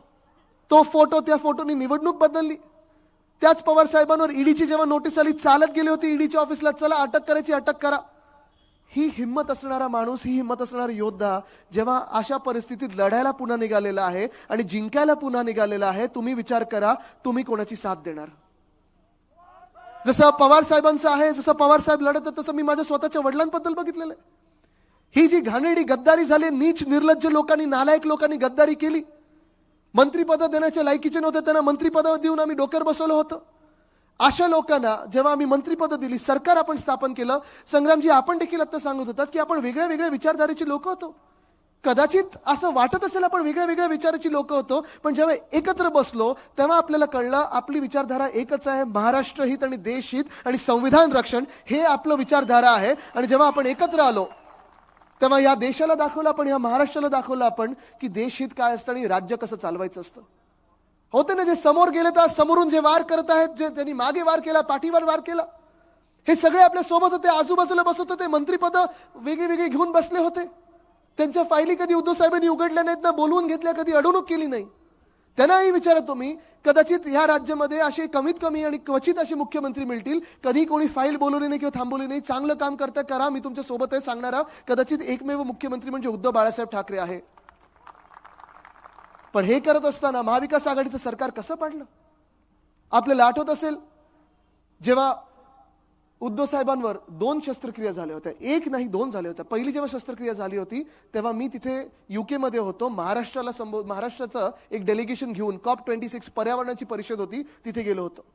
तो फोटो, त्या फोटोनी निवडणूक बदलली. त्याच पवार साहेबांवर ईडीची जेव्हा नोटीस आली, चालत गेले होते ईडीच्या ऑफिसला, चला अटक करायची अटक करा. ही हिंमत असणारा माणूस, ही हिंमत असणारा योद्धा जेव्हा अशा परिस्थितीत लढायला पुन्हा निघालेला आहे आणि जिंकायला पुन्हा निघालेला आहे, तुम्ही विचार करा तुम्ही कोणाची साथ देणार. जसं पवार साहेबांचं आहे, जसं पवार साहेब लढत तसं मी माझ्या स्वतःच्या वडिलांबद्दल बघितलेलं आहे. ही जी घाणेरडी गद्दारी झाली, नीच निर्लज्ज लोकांनी, नालायक लोकांनी गद्दारी केली, मंत्रिपद देण्याच्या लायकीचे नव्हते, त्यांना मंत्रिपद देऊन आम्ही डोक्यावर बसवलं होतं. अशा लोकांना जेव्हा आम्ही मंत्रिपद दिली, सरकार आपण स्थापन केलं, संग्रामजी आपण देखील आता सांगत होतात की आपण वेगळ्या वेगळ्या विचारधारेची लोक होतो. कदाचित असं वाटत असेल आपण वेगळ्या वेगळ्या विचाराची लोक होतो, पण जेव्हा एकत्र बसलो तेव्हा आपल्याला कळलं आपली विचारधारा एकच आहे, महाराष्ट्र हित आणि देश हित आणि संविधान रक्षण हे आपलं विचारधारा आहे. आणि जेव्हा आपण एकत्र आलो तेव्हा या देशाला दाखवलं आपण, या महाराष्ट्राला दाखवलं आपण की देश हित काय असतं आणि राज्य कसं चालवायचं असतं. होते ना, जे समोर गेले तर समोरून जे वार करत आहेत, जे त्यांनी मागे वार केला, पाठीवर वार केला, हे सगळे आपल्या सोबत होते, आजूबाजूला बसत होते, मंत्रिपद वेगळी वेगळी घेऊन बसले होते. त्यांच्या फायली कधी उद्धव साहेबांनी उघडल्या नाहीत ना, बोलवून घेतल्या, कधी अडवणूक केली नाही. त्यांनाही विचारतो मी, कदाचित ह्या राज्यामध्ये असे कमीत कमी आणि क्वचित असे मुख्यमंत्री मिळतील, कधी कोणी फाईल बोलवली नाही किंवा थांबवली नाही. चांगलं काम करता करा, मी तुमच्या सोबत आहे सांगणारा कदाचित एकमेव मुख्यमंत्री म्हणजे उद्धव बाळासाहेब ठाकरे आहे. पण हे करत असताना महाविकास आघाडीचं सरकार कसं पाडलं आपल्याला आठवत असेल. जेव्हा उद्धव साहेबांवर 2 शस्त्रक्रिया झाल्या होत्या, 1 नाही 2 झाल्या होत्या. पहिली जेव्हा शस्त्रक्रिया झाली होती तेव्हा मी तिथे UK मध्ये होतो. महाराष्ट्राचं एक डेलिगेशन घेऊन COP26 पर्यावरणाची परिषद होती, तिथे गेलो होतो.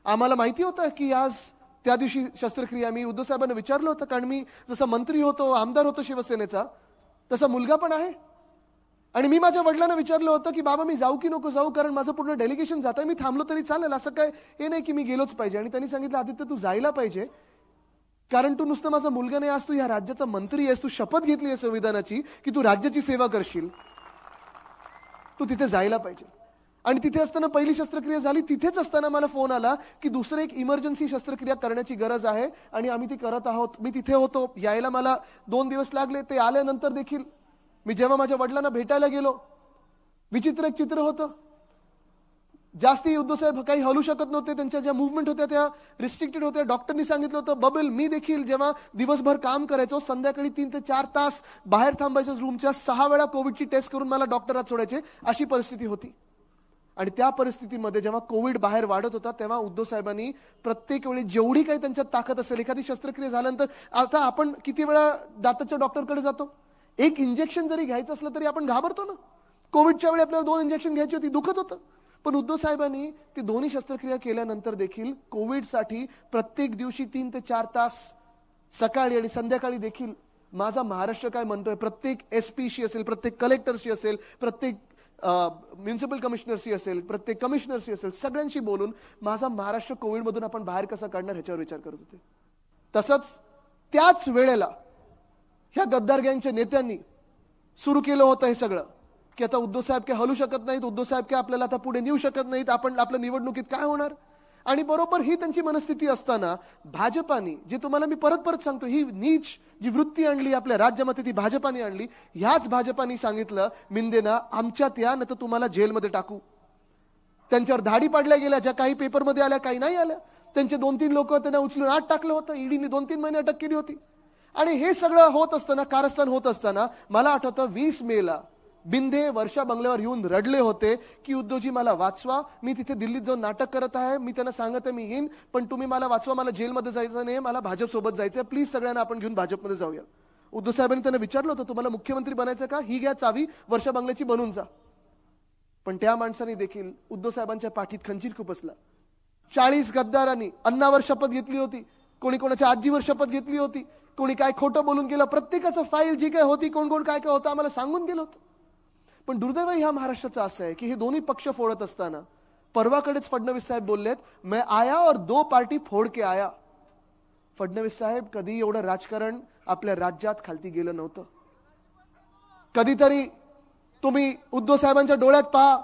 आम्हाला माहिती होतं की आज त्या दिवशी शस्त्रक्रिया. मी उद्धव साहेबांना विचारलं होतं, कारण मी जसं मंत्री होतो, आमदार होतो शिवसेनेचा, तसा मुलगा पण आहे. आणि मी माझ्या वडिलांना विचारलं होतं की बाबा मी जाऊ की नको जाऊ, कारण माझं पूर्ण डेलिगेशन जात आहे, मी थांबलो तरी चालेल, असं काय हे नाही की मी गेलोच पाहिजे. आणि त्यांनी सांगितलं आदित्य तू जायला पाहिजे, कारण तू नुसतं माझा मुलगा नाही, आज तू या राज्याचा मंत्री आहेस, तू शपथ घेतली आहे संविधानाची की तू राज्याची सेवा करशील, तू तिथे जायला पाहिजे. आणि तिथे असताना पहिली शस्त्रक्रिया झाली, तिथेच असताना मला फोन आला की दुसरं एक इमर्जन्सी शस्त्रक्रिया करण्याची गरज आहे आणि आम्ही ती करत आहोत. मी तिथे होतो, यायला मला 2 दिवस लागले. ते आल्यानंतर देखील मी जेव्हा माझ्या वडिलांना भेटायला गेलो, विचित्र एक चित्र होतं. जास्ती उद्धवसाहेब काही हलू शकत नव्हते, त्यांच्या ज्या मुवमेंट होत्या त्या रिस्ट्रिक्टेड होत्या. डॉक्टरनी सांगितलं होतं बबल. मी देखील जेव्हा दिवसभर काम करायचो, संध्याकाळी 3 ते 4 तास बाहेर थांबायचो रूमच्या, 6 वेळा कोविडची टेस्ट करून मला डॉक्टरात सोडायचे, अशी परिस्थिती होती. आणि त्या परिस्थितीमध्ये जेव्हा कोविड बाहेर वाढत होता तेव्हा उद्धव साहेबांनी प्रत्येक वेळी जेवढी काही त्यांच्यात ताकद असेल, एखादी शस्त्रक्रिया झाल्यानंतर, आता आपण किती वेळा दाताच्या डॉक्टरकडे जातो, एक इंजेक्शन जरी घ्यायचं असलं तरी आपण घाबरतो ना. कोविडच्या वेळी आपल्याला 2 इंजेक्शन घ्यायची होती, दुखत होतं. पण उद्धव साहेबांनी ती दोन्ही शस्त्रक्रिया केल्यानंतर देखील कोविडसाठी प्रत्येक दिवशी 3 ते 4 तास सकाळी आणि संध्याकाळी देखील माझा महाराष्ट्र काय म्हणतोय, प्रत्येक SP-शी असेल, प्रत्येक कलेक्टरशी असेल, प्रत्येक म्युनिसिपल कमिशनरशी असेल, प्रत्येक कमिशनरशी असेल, सगळ्यांशी बोलून माझा महाराष्ट्र कोविडमधून आपण बाहेर कसा काढणार ह्याच्यावर विचार करत होते. तसंच त्याच वेळेला ह्या गद्दार गँगच्या नेत्यांनी सुरू केलं होतं हे सगळं, की आता उद्धव साहेब काय हलू शकत नाहीत, उद्धव साहेब काय आपल्याला आता पुढे नेऊ शकत नाहीत, आपण आपल्या निवडणुकीत काय होणार. आणि बरोबर ही त्यांची मनस्थिती असताना भाजपानी, जे तुम्हाला मी परत परत सांगतो, ही नीच जी वृत्ती आणली आपल्या राज्यामध्ये ती भाजपाने आणली. ह्याच भाजपाने सांगितलं मिंदेना आमच्यात या, नाही तर तुम्हाला जेलमध्ये टाकू. त्यांच्यावर धाडी पाडल्या गेल्या, ज्या काही पेपरमध्ये आल्या, काही नाही आल्या. त्यांचे 2-3 लोक त्यांना उचलून आत टाकलं होतं, ईडीने 2-3 महिने अटक केली होती. आणि हे सगळं होत असताना, कारस्थान होत असताना, मला आठवतं 20 मेला बिंदे वर्षा बंगल्यावर येऊन रडले होते की उद्धवजी मला वाचवा, मी तिथे दिल्लीत जाऊन नाटक करत आहे, मी त्यांना सांगत आहे मी येईन, पण तुम्ही मला वाचवा, मला जेलमध्ये जायचं नाही, मला भाजप सोबत जायचं आहे, प्लीज सगळ्यांना आपण घेऊन भाजपमध्ये जाऊया. उद्धव साहेबांनी त्यांना विचारलं होतं तुम्हाला मुख्यमंत्री बनायचं का, ही घ्या चावी, वर्षा बंगल्याची बनून जा. पण त्या माणसाने देखील उद्धव साहेबांच्या पाठीत खंजीर खुपसला. 40 गद्दारांनी अन्नावर शपथ घेतली होती, कोणी कोणाच्या आजीवर शपथ घेतली होती, कोणी काय खोटं बोलून गेलं, प्रत्येकाचं फाईल जी काय होती, कोण कोण काय काय होतं आम्हाला सांगून गेलं होतं. पण दुर्दैव ह्या महाराष्ट्राचं असं आहे की हे दोन्ही पक्ष फोडत असताना परवाकडेच फडणवीस साहेब बोललेत मैं आया और 2 पार्टी फोड के आया. फडणवीस साहेब, कधी एवढं राजकारण आपल्या राज्यात खालती गेलं नव्हतं. कधीतरी तुम्ही उद्धव साहेबांच्या डोळ्यात पहा,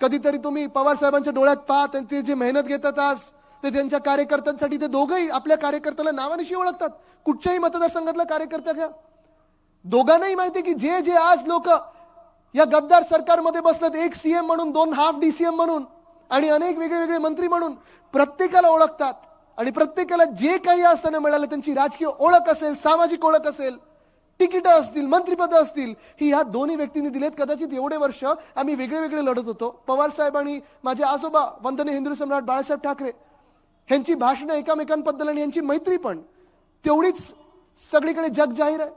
कधीतरी तुम्ही पवार साहेबांच्या डोळ्यात पहा. ते जे मेहनत घेतात आज ते त्यांच्या कार्यकर्त्यांसाठी, ते दोघंही आपल्या कार्यकर्त्याला नावानिशी ओळखतात. कुठच्याही मतदारसंघातला कार्यकर्ता घ्या, दोघांनाही माहिती की जे जे आज लोक या गद्दार सरकारमध्ये बसलेत, एक सीएम म्हणून, 2 हाफ डीसीएम म्हणून आणि अनेक वेगळे वेगळे मंत्री म्हणून, प्रत्येकाला ओळखतात. आणि प्रत्येकाला जे काही असताना मिळालं, त्यांची राजकीय ओळख असेल, सामाजिक ओळख असेल, तिकीट असतील, मंत्रिपद असतील, ही ह्या दोन्ही व्यक्तींनी दिलेत. कदाचित एवढे वर्ष आम्ही वेगळे वेगळे लढत होतो. पवार साहेब आणि माझे आजोबा वंदनीय हिंदू सम्राट बाळासाहेब ठाकरे यांची भाषणं एकमेकांबद्दल आणि यांची मैत्री पण तेवढीच सगळीकडे जग जाहीर आहे.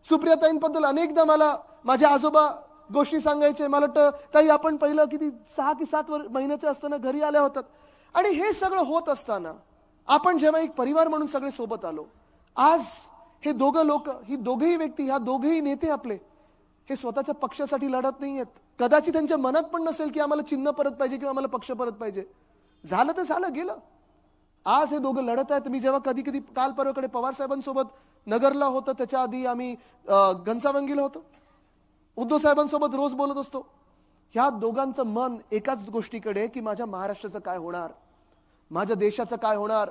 सुप्रियाताईंबद्दल अनेकदा मला माझे आजोबा गोष्टी सांगायचे. मला वाटतं ताई आपण पहिलं किती 6 की 7 महिन्याचे असताना घरी आल्या होतात. आणि हे सगळं होत असताना आपण जेव्हा एक परिवार म्हणून सगळे सोबत आलो, आज हे दोघं लोक, ही दोघेही व्यक्ती, ह्या दोघेही नेते आपले, हे स्वतःच्या पक्षासाठी लढत नाही आहेत. कदाचित त्यांच्या मनात पण नसेल की आम्हाला चिन्ह परत पाहिजे किंवा आम्हाला पक्ष परत पाहिजे. झालं तर झालं, गेलं. आज हे दोघं लढत आहेत. मी जेव्हा कधी कधी काल परवाकडे पवार साहेबांसोबत नगरला होतं, त्याच्या आधी आम्ही घनसावंगीला होतो, उद्धव साहेबांसोबत रोज बोलत असतो. ह्या दोघांचं मन एकाच गोष्टीकडे की माझ्या महाराष्ट्राचं काय होणार, माझ्या देशाचं काय होणार.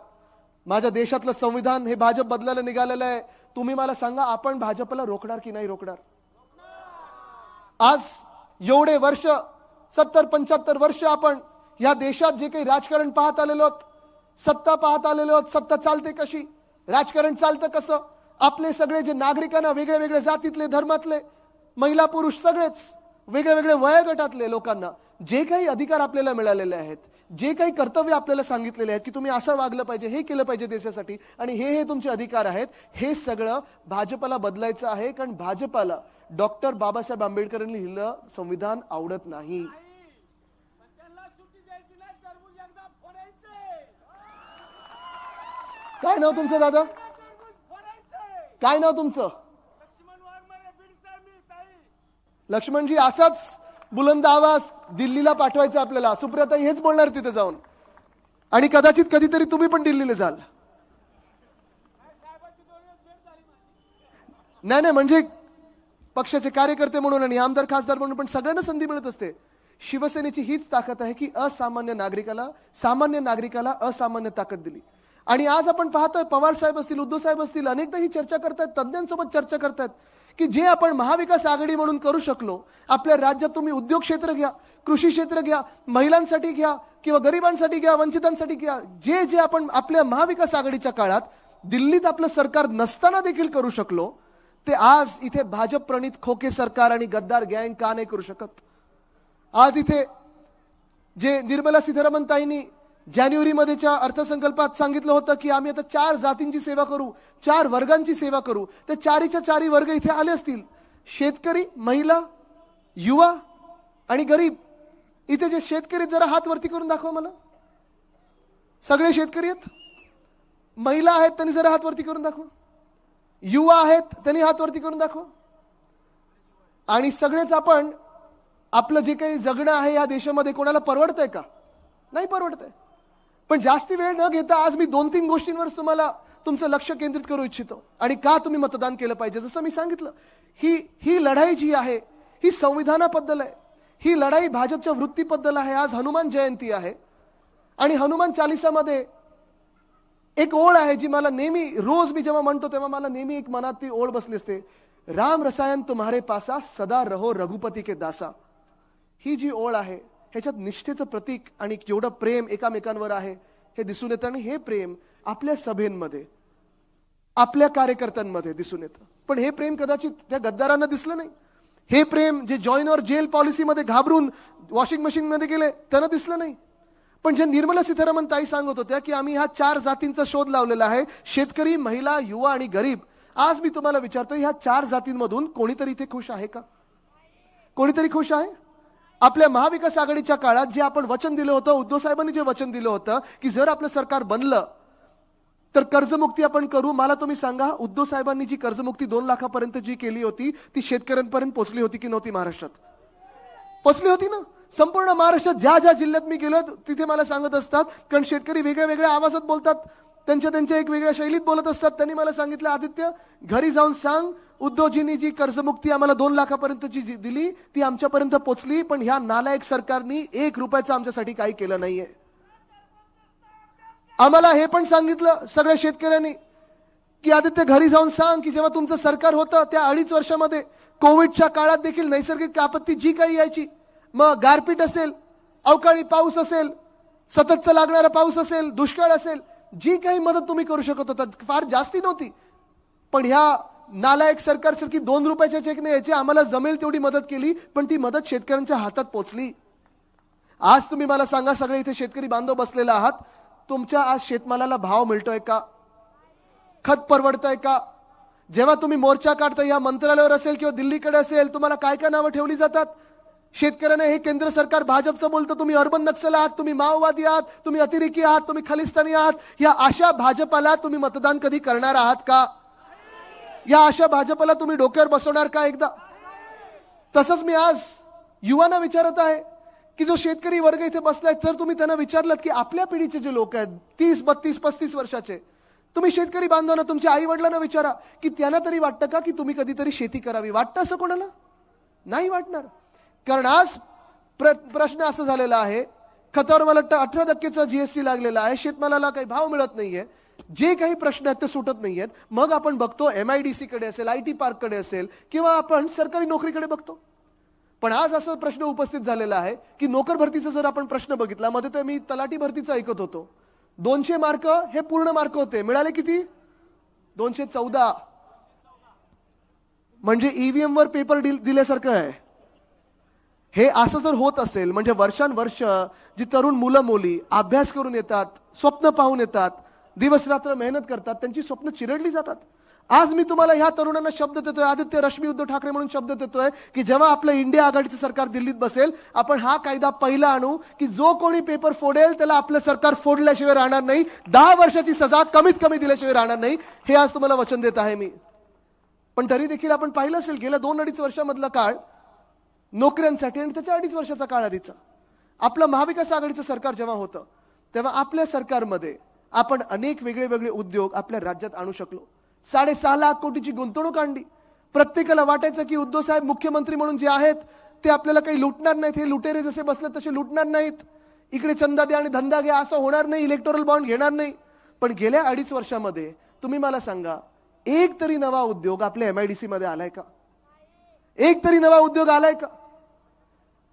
माझ्या देशातलं संविधान हे भाजप बदलायला निघालेलं आहे. तुम्ही मला सांगा, आपण भाजपला रोखणार की नाही रोखणार? आज एवढे वर्ष, 70-75 वर्ष आपण या देशात जे काही राजकारण पाहत आलेलो आहोत, सत्ता पाहत आलेलो आहोत, सत्ता चालते कशी, राजकारण चालतं कसं, आपले सगळे जे नागरिकांना, वेगळ्या वेगळ्या जातीतले, धर्मातले, महिला पुरुष सगळेच वेगळ्या वेगळ्या वयोगटातले लोकांना जे काही अधिकार आपल्याला मिळालेले आहेत, जे काही कर्तव्य आपल्याला सांगितलेले आहेत की तुम्ही असं वागलं पाहिजे, हे केलं पाहिजे देशासाठी, आणि हे तुमचे अधिकार आहेत, हे सगळं भाजपला बदलायचं आहे. कारण भाजपला डॉक्टर बाबासाहेब आंबेडकरांनी लिहिलं संविधान आवडत नाही. काय नाव तुमचं दादा? काय नाव तुमचं? लक्ष्मणजी. असाच बुलंद आवाज दिल्लीला पाठवायचा आपल्याला. सुप्रियाताई हेच बोलणार तिथे जाऊन, आणि कदाचित कधीतरी तुम्ही पण दिल्लीला जाल. नाही, म्हणजे पक्षाचे कार्यकर्ते म्हणून आणि आमदार खासदार म्हणून पण सगळ्यांना संधी मिळत असते. शिवसेनेची हीच ताकद आहे की सामान्य नागरिकाला असामान्य ताकद दिली. आणि आज आपण पाहतोय पवार साहेब असतील, उद्धव साहेब असतील, अनेकदा ही चर्चा करतायत, तज्ञांसोबत चर्चा करतायत की जे आपण महाविकास आघाडी म्हणून करू शकलो आपल्या राज्यात, तुम्ही उद्योग क्षेत्र घ्या, कृषी क्षेत्र घ्या, महिलांसाठी घ्या किंवा गरिबांसाठी घ्या, वंचितांसाठी घ्या, जे जे आपण आपल्या महाविकास आघाडीच्या काळात दिल्लीत आपलं सरकार नसताना देखील करू शकलो, ते आज इथे भाजप प्रणित खोके सरकार आणि गद्दार गँग का नाही करू शकत? आज इथे जे निर्मला सीतारामन ताईंनी जानेवारीमध्येच्या अर्थसंकल्पात सांगितलं होतं की आम्ही आता 4 जातींची सेवा करू, 4 वर्गांची सेवा करू, ते 4च्या 4 वर्ग इथे आले असतील. शेतकरी, महिला, युवा आणि गरीब. इथे जे शेतकरी, जरा हात वरती करून दाखवा मला. सगळे शेतकरी आहेत, महिला आहेत, त्यांनी जरा हात वरती करून दाखवा, युवा आहेत, त्यांनी हात वरती करून दाखवा. आणि सगळेच आपण आपलं जे काही जगणं आहे या देशामध्ये कोणाला परवडतंय का? नाही परवडतंय. पण जास्ती वेळ न घेता आज मी 2-3 गोष्टींवर तुम्हाला तुमचं लक्ष केंद्रित करू इच्छितो. आणि का तुम्ही मतदान केलं पाहिजे. जसं मी सांगितलं, ही लढाई जी आहे ही संविधानाबद्दल आहे, ही लढाई भाजपच्या वृत्तीबद्दल आहे. आज हनुमान जयंती आहे आणि हनुमान चालिसामध्ये एक ओळ आहे जी मला नेहमी, रोज मी जेव्हा म्हणतो तेव्हा मला नेहमी एक मनात ती ओळ बसली असते. राम रसायन तुम्हारे पासा, सदा रहो रघुपती के दासा. ही जी ओळ आहे ह्याच्यात निष्ठेचं प्रतीक आणि जेवढं प्रेम एकामेकांवर आहे हे दिसून येतं. आणि हे प्रेम आपल्या सभेंमध्ये, आपल्या कार्यकर्त्यांमध्ये दिसून येतं. पण हे प्रेम कदाचित त्या गद्दारांना दिसलं नाही. हे प्रेम जे जॉईन और जेल पॉलिसीमध्ये घाबरून वॉशिंग मशीनमध्ये गेले त्यांना दिसलं नाही. पण जे निर्मला सीतारामन ताई सांगत होत्या की आम्ही ह्या 4 जातींचा शोध लावलेला आहे, शेतकरी, महिला, युवा आणि गरीब. आज मी तुम्हाला विचारतो, ह्या 4 जातींमधून कोणीतरी इथे खुश आहे का? कोणीतरी खुश आहे? आपल्या महाविकास आघाडीच्या काळात जे आपण वचन दिलं होतं, उद्धव साहेबांनी जे वचन दिलं होतं की जर आपलं सरकार बनलं तर कर्जमुक्ती आपण करू. मला तुम्ही सांगा, उद्धव साहेबांनी जी कर्जमुक्ती 2 लाखापर्यंत जी केली होती ती शेतकऱ्यांपर्यंत पोहोचली होती की नव्हती? महाराष्ट्रात पोहोचली होती ना. संपूर्ण महाराष्ट्रात ज्या ज्या जिल्ह्यात मी गेलो तिथे मला सांगत असतात, कारण शेतकरी वेगळ्या वेगळ्या आवाजात बोलतात, त्यांच्या एक वेगळ्या शैलीत बोलत असतात. त्यांनी मला सांगितलं, आदित्य घरी जाऊन सांग उद्धवजींनी जी कर्जमुक्ती आम्हाला 2 लाखापर्यंतची दिली ती आमच्यापर्यंत पोहोचली, पण ह्या नालायक सरकारनी 1 रुपयाचं आमच्यासाठी काही केलं नाहीये. आम्हाला हे पण सांगितलं सगळ्या शेतकऱ्यांनी की आदित्य घरी जाऊन सांग की जेव्हा तुमचं सरकार होतं त्या 2.5 वर्षामध्ये कोविडच्या काळात देखील नैसर्गिक आपत्ती जी काही यायची, मग गारपीट असेल, अवकाळी पाऊस असेल, सततचा लागणारा पाऊस असेल, दुष्काळ असेल, जी काही मदत तुम्ही करू शकत होता फार जास्ती नव्हती, पण ह्या नालायक सरकारसारखी 2 रुपयाच्या चेकने यायची आम्हाला जमेल तेवढी मदत केली, पण ती मदत शेतकऱ्यांच्या हातात पोहोचली. आज तुम्ही मला सांगा, सगळे इथे शेतकरी बांधव बसलेला आहात, तुमच्या आज शेतमालाला भाव मिळतोय का? खत परवडतंय का? जेव्हा तुम्ही मोर्चा काढता या मंत्रालयावर असेल किंवा दिल्लीकडे असेल, तुम्हाला काय काय नावं ठेवली जातात? शेतकऱ्यांना हे केंद्र सरकार भाजपचं बोलतं, तुम्ही अर्बन नक्सल आहात, तुम्ही माओवादी आहात, तुम्ही अतिरेकी आहात, तुम्ही खलिस्तानी आहात. या अशा भाजपाला तुम्ही मतदान कधी करणार आहात का? या अशा भाजपाला तुम्ही डोक्यावर बसवणार का एकदा? तसंच मी आज युवांना विचारत आहे की जो शेतकरी वर्ग इथे बसलाय, तर तुम्ही त्यांना विचारलं की आपल्या पिढीचे जे लोक आहेत 30, 32, 35 वर्षाचे, तुम्ही शेतकरी बांधवांना, तुमच्या आई वडिलांना विचारा की त्यांना तरी वाटतं का की तुम्ही कधीतरी शेती करावी? वाटतं असं कोणाला? नाही वाटणार. कारण आज प्रश्न असा झालेला आहे, खतावर मला वाटतं 18% जीएसटी लागलेला आहे, शेतमालाला काही भाव मिळत नाहीये, जे काही प्रश्न आहेत ते सुटत नाहीयेत. मग आपण बघतो MIDC कडे असेल, IT पार्क कडे असेल, किंवा आपण सरकारी नोकरीकडे बघतो. पण आज असा प्रश्न उपस्थित झालेला आहे की नोकर भरतीचा जर आपण प्रश्न बघितला, मध्ये तर मी तलाठी भरतीचं ऐकत होतो, 200 मार्क हे पूर्ण मार्क होते, मिळाले किती? 214. म्हणजे EVM वर पेपर दिल्यासारखं आहे. हे असं जर होत असेल, म्हणजे वर्षानुवर्ष जी तरुण मुलं मुली अभ्यास करून येतात, स्वप्न पाहून येतात, दिवस रात्र मेहनत करतात, त्यांची स्वप्न चिरडली जातात. आज मी तुम्हाला ह्या तरुणांना शब्द देतोय, आदित्य रश्मी उद्धव ठाकरे म्हणून शब्द देतोय की जेव्हा आपलं इंडिया आघाडीचं सरकार दिल्लीत बसेल, आपण हा कायदा पहिला आणू की जो कोणी पेपर फोडेल त्याला आपलं सरकार फोडल्याशिवाय राहणार नाही, 10 वर्षाची सजा कमीत कमी दिल्याशिवाय राहणार नाही. हे आज तुम्हाला वचन देत आहे मी. पण तरी देखील आपण पाहिलं असेल गेल्या 2-2.5 वर्षामधला काळ नोकऱ्यांसाठी, आणि त्याच्या 2.5 वर्षाचा काळ आधीचा आपलं महाविकास आघाडीचं सरकार जेव्हा होतं, तेव्हा आपल्या सरकारमध्ये आपण अनेक वेगळे वेगळे उद्योग आपल्या राज्यात आणू शकलो. 6.5 लाख कोटीची गुंतवणूक आणली. प्रत्येकाला वाटायचं की उद्धव साहेब मुख्यमंत्री म्हणून जे आहेत ते आपल्याला काही लुटणार नाहीत, हे लुटेरे जसे बसले तसे लुटणार नाहीत, इकडे चंदा द्या आणि धंदा घ्या असं होणार नाही, इलेक्टोरल बॉन्ड घेणार नाही. पण गेल्या 2.5 वर्षामध्ये तुम्ही मला सांगा, एक तरी नवा उद्योग आपल्या MIDC मध्ये आलाय का? एक तरी नवा उद्योग आलाय का?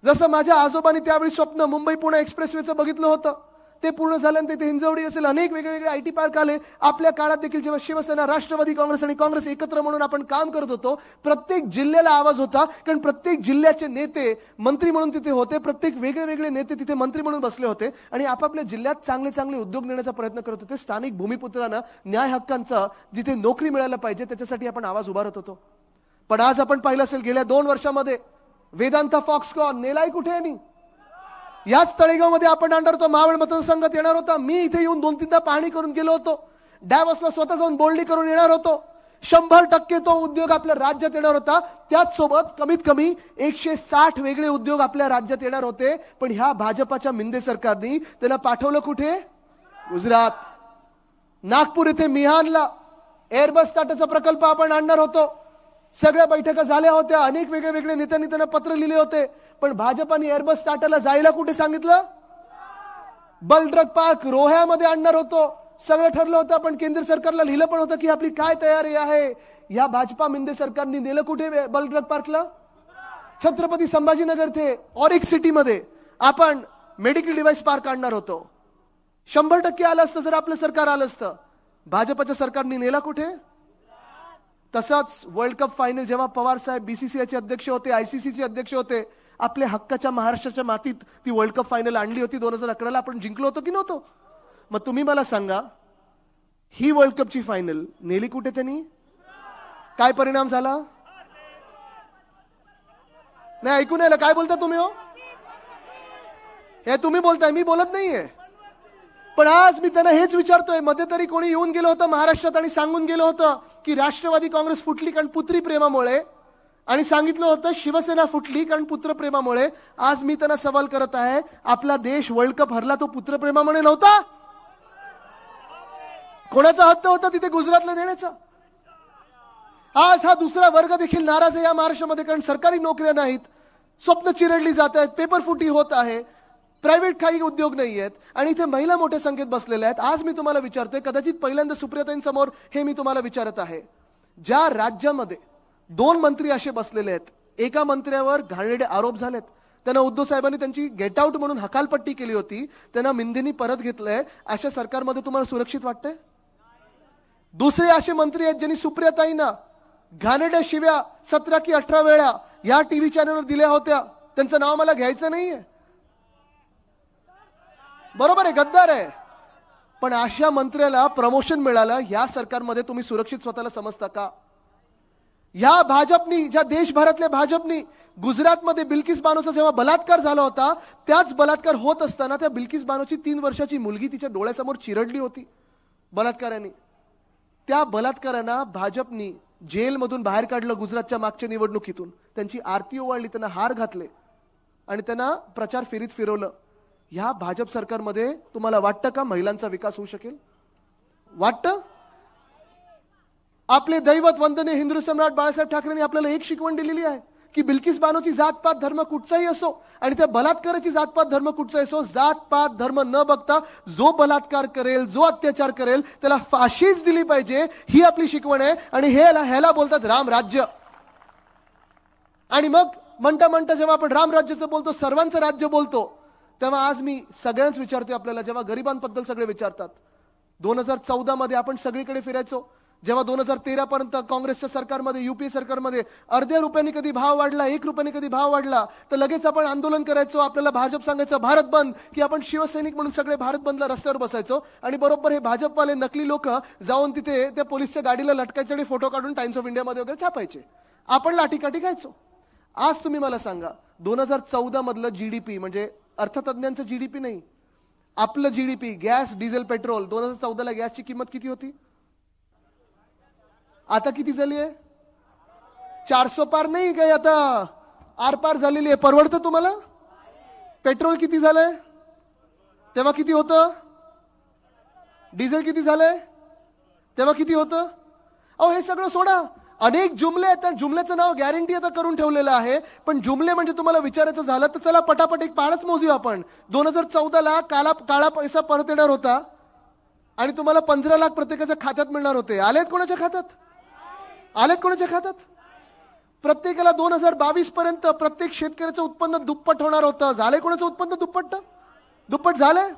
जसं माझ्या आजोबांनी त्यावेळी स्वप्न मुंबई पुणे एक्सप्रेसवेचं बघितलं होतं, ते पूर्ण झाल्यानंतर तिथे हिंजवडी असेल, अनेक वेगवेगळे IT पार्क आले. आपल्या काळात देखील जेव्हा शिवसेना, राष्ट्रवादी काँग्रेस आणि काँग्रेस एकत्र म्हणून आपण काम करत होतो, प्रत्येक जिल्ह्याला आवाज होता, कारण प्रत्येक जिल्ह्याचे नेते मंत्री म्हणून तिथे होते, प्रत्येक वेगळे वेगळे नेते तिथे मंत्री म्हणून बसले होते आणि आपापल्या जिल्ह्यात चांगले चांगले उद्योग नेण्याचा प्रयत्न करत होते. स्थानिक भूमिपुत्रांना न्याय हक्कांचा, जिथे नोकरी मिळायला पाहिजे त्याच्यासाठी आपण आवाज उभारत होतो. पण आज आपण पाहिलं असेल गेल्या 2 वर्षामध्ये वेदांता फॉक्सकॉन नेलाय कुठे? आणि याच तळेगावमध्ये आपण आणणार होतो, मावळ मतदारसंघात येणार होता. मी इथे येऊन 2-3दा पाहणी करून गेलो होतो, डॅवॉसला स्वतः जाऊन बोलणी करून येणार होतो. 100% तो उद्योग आपल्या राज्यात येणार होता. त्याच सोबत कमीत कमी 160 वेगळे उद्योग आपल्या राज्यात येणार होते. पण ह्या भाजपाच्या मिंदे सरकारने त्यांना पाठवलं कुठे? गुजरात. नागपूर इथे मिहानला एअरबस टाटाचा प्रकल्प आपण आणणार होतो. सगळ्या बैठका झाल्या होत्या, अनेक वेगळे वेगळे नेत्यांनी त्यांना पत्र लिहिले होते. पण भाजपाने एअरबस टाटाला जायला कुठे सांगितलं? बलड्रग पार्क रोह्यामध्ये आणणार होतो, सगळं ठरलं होतं. पण केंद्र सरकारला लिहिलं पण होतं की आपली काय तयारी आहे. या भाजपा मिंदे सरकारने नेलं कुठे बलड्रग पार्कला? छत्रपती संभाजीनगर थे ऑरिक सिटी मध्ये आपण मेडिकल डिव्हाइस पार्क आणणार होतो. 100% आलं असतं जर आपलं सरकार आलं असतं. भाजपाच्या सरकारने नेला कुठे? तसाच वर्ल्ड कप फायनल जेव्हा पवार साहेब BCCIचे अध्यक्ष होते, ICCचे अध्यक्ष होते, आपल्या हक्काच्या महाराष्ट्राच्या मातीत ती वर्ल्ड कप फायनल आणली होती. 2011ला आपण जिंकलो होतो की नव्हतो? मग तुम्ही मला सांगा, ही वर्ल्ड कपची फायनल नेली कुठे त्यांनी? काय परिणाम झाला? नाही ऐकून आलं? काय बोलता तुम्ही? हो, हे तुम्ही बोलताय, मी बोलत नाहीये. पण आज मी त्यांना हेच विचारतोय, मध्ये तरी कोणी येऊन गेलं होतं महाराष्ट्रात आणि सांगून गेलं होतं की राष्ट्रवादी काँग्रेस फुटली कारण पुत्री प्रेमामुळे, आणि सांगितलं होतं शिवसेना फुटली कारण पुत्रप्रेमामुळे. आज मी त्यांना सवाल करत आहे, आपला देश वर्ल्ड कप हरला तो पुत्रप्रेमामुळे नव्हता? कोणाचा हट्ट होता तिथे गुजरातला नेण्याचा? आज हा दुसरा वर्ग देखील नाराज आहे या महाराष्ट्रामध्ये, कारण सरकारी नोकऱ्या नाहीत, स्वप्न चिरडली जात आहेत, पेपरफुटी होत आहे, प्रायव्हेट काही उद्योग नाही आहेत, आणि इथे महिला मोठ्या संख्येत बसलेल्या आहेत. आज मी तुम्हाला विचारतोय, कदाचित पहिल्यांदा सुप्रियाताईंसमोर हे मी तुम्हाला विचारत आहे, ज्या राज्यामध्ये 2 मंत्री असे बसलेले आहेत, एका मंत्र्यावर घाणेरडे आरोप झालेत, त्यांना उद्धव साहेबांनी त्यांची गेट आउट म्हणून हकालपट्टी केली होती, त्यांना मिंदेनी परत घेतलंय, अशा सरकारमध्ये तुम्हाला सुरक्षित वाटतंय? दुसरे असे मंत्री आहेत ज्यांनी सुप्रियाताईंना घाणेरड्या शिव्या 17 की 18 वेळा या टीव्ही चॅनलवर दिल्या होत्या, त्यांचं नाव मला घ्यायचं नाहीये, बरोबर आहे, गद्दार आहे, पण अशा मंत्र्याला प्रमोशन मिळालं, या सरकारमध्ये तुम्ही सुरक्षित स्वतःला समजता का? या भाजपनी, ज्या देशभरातल्या भाजपनी गुजरातमध्ये बिल्किस बानोचा जेव्हा बलात्कार झाला होता, त्याच बलात्कार होत असताना त्या बिल्किस बानोची 3 वर्षाची मुलगी तिच्या डोळ्यासमोर चिरडली होती बलात्काराने. त्या बलात्कारांना भाजपनी जेलमधून बाहेर काढलं गुजरातच्या मागच्या निवडणुकीतून, त्यांची आरती ओवाळली, त्यांना हार घातले आणि त्यांना प्रचार फेरीत फिरवलं. ह्या भाजप सरकारमध्ये तुम्हाला वाटतं का महिलांचा विकास होऊ शकेल? वाटतं? आपले दैवत वंदनीय हिंदू सम्राट बाळासाहेब ठाकरेंनी आपल्याला एक शिकवण दिलेली आहे की बिल्किस बानोची जातपात धर्म कुठचाही असो आणि त्या बलात्काराची जातपात धर्म कुठचाही असो, जातपात धर्म न बघता जो बलात्कार करेल, जो अत्याचार करेल, त्याला फाशीच दिली पाहिजे, ही आपली शिकवण आहे. आणि ह्याला बोलतात रामराज्य. आणि मग म्हणता म्हणता जेव्हा आपण रामराज्याचं बोलतो, सर्वांचं राज्य बोलतो, तेव्हा आज मी सगळ्यांच विचारते आपल्याला, जेव्हा गरिबांबद्दल सगळे विचारतात, 2014 मध्ये आपण सगळीकडे फिरायचो, जेव्हा 2013 पर्यंत काँग्रेसच्या सरकारमध्ये, युपीए सरकारमध्ये अर्ध्या रुपयांनी कधी भाव वाढला, 1 रुपयाने कधी भाव वाढला, तर लगेच आपण आंदोलन करायचो, आपल्याला भाजप सांगायचं भारत बंद, की आपण शिवसैनिक म्हणून सगळे भारत बंदला रस्त्यावर बसायचो. आणि बरोबर हे भाजपवाले नकली लोक जाऊन तिथे त्या पोलिसच्या गाडीला लटकायचे आणि फोटो काढून टाइम्स ऑफ इंडियामध्ये वगैरे छापायचे, आपण लाठीकाठी घ्यायचो. आज तुम्ही मला सांगा, 2014 मधलं जीडीपी, म्हणजे अर्थतज्ञांचं जीडीपी नाही, आपलं जीडीपी, गॅस, डिझेल, पेट्रोल, 2014 ला गॅसची किंमत किती होती? आता किती झाली आहे? 400 पार नाही काय, आता आरपार झालेली आहे. परवडतं तुम्हाला? पेट्रोल किती झालंय? तेव्हा किती होतं? डिझेल किती झालंय? तेव्हा किती होतं? अहो हे सगळं सोडा, अनेक जुमले आहेत, जुमल्याचं नाव गॅरंटी आता करून ठेवलेलं आहे, पण जुमले म्हणजे तुम्हाला विचारायचं झालं तर चला पटापट एक पाळच मोजूया आपण. 2014 ला काळा पैसा परत येणार होता आणि तुम्हाला 15 लाख प्रत्येकाच्या खात्यात मिळणार होते. आलेत कोणाच्या खात्यात? आलेत कोणाच्या खात्यात? प्रत्येकाला 2022 पर्यंत प्रत्येक शेतकऱ्याचं उत्पन्न दुप्पट होणार होतं. झालंय कोणाचं उत्पन्न दुप्पट झालंय?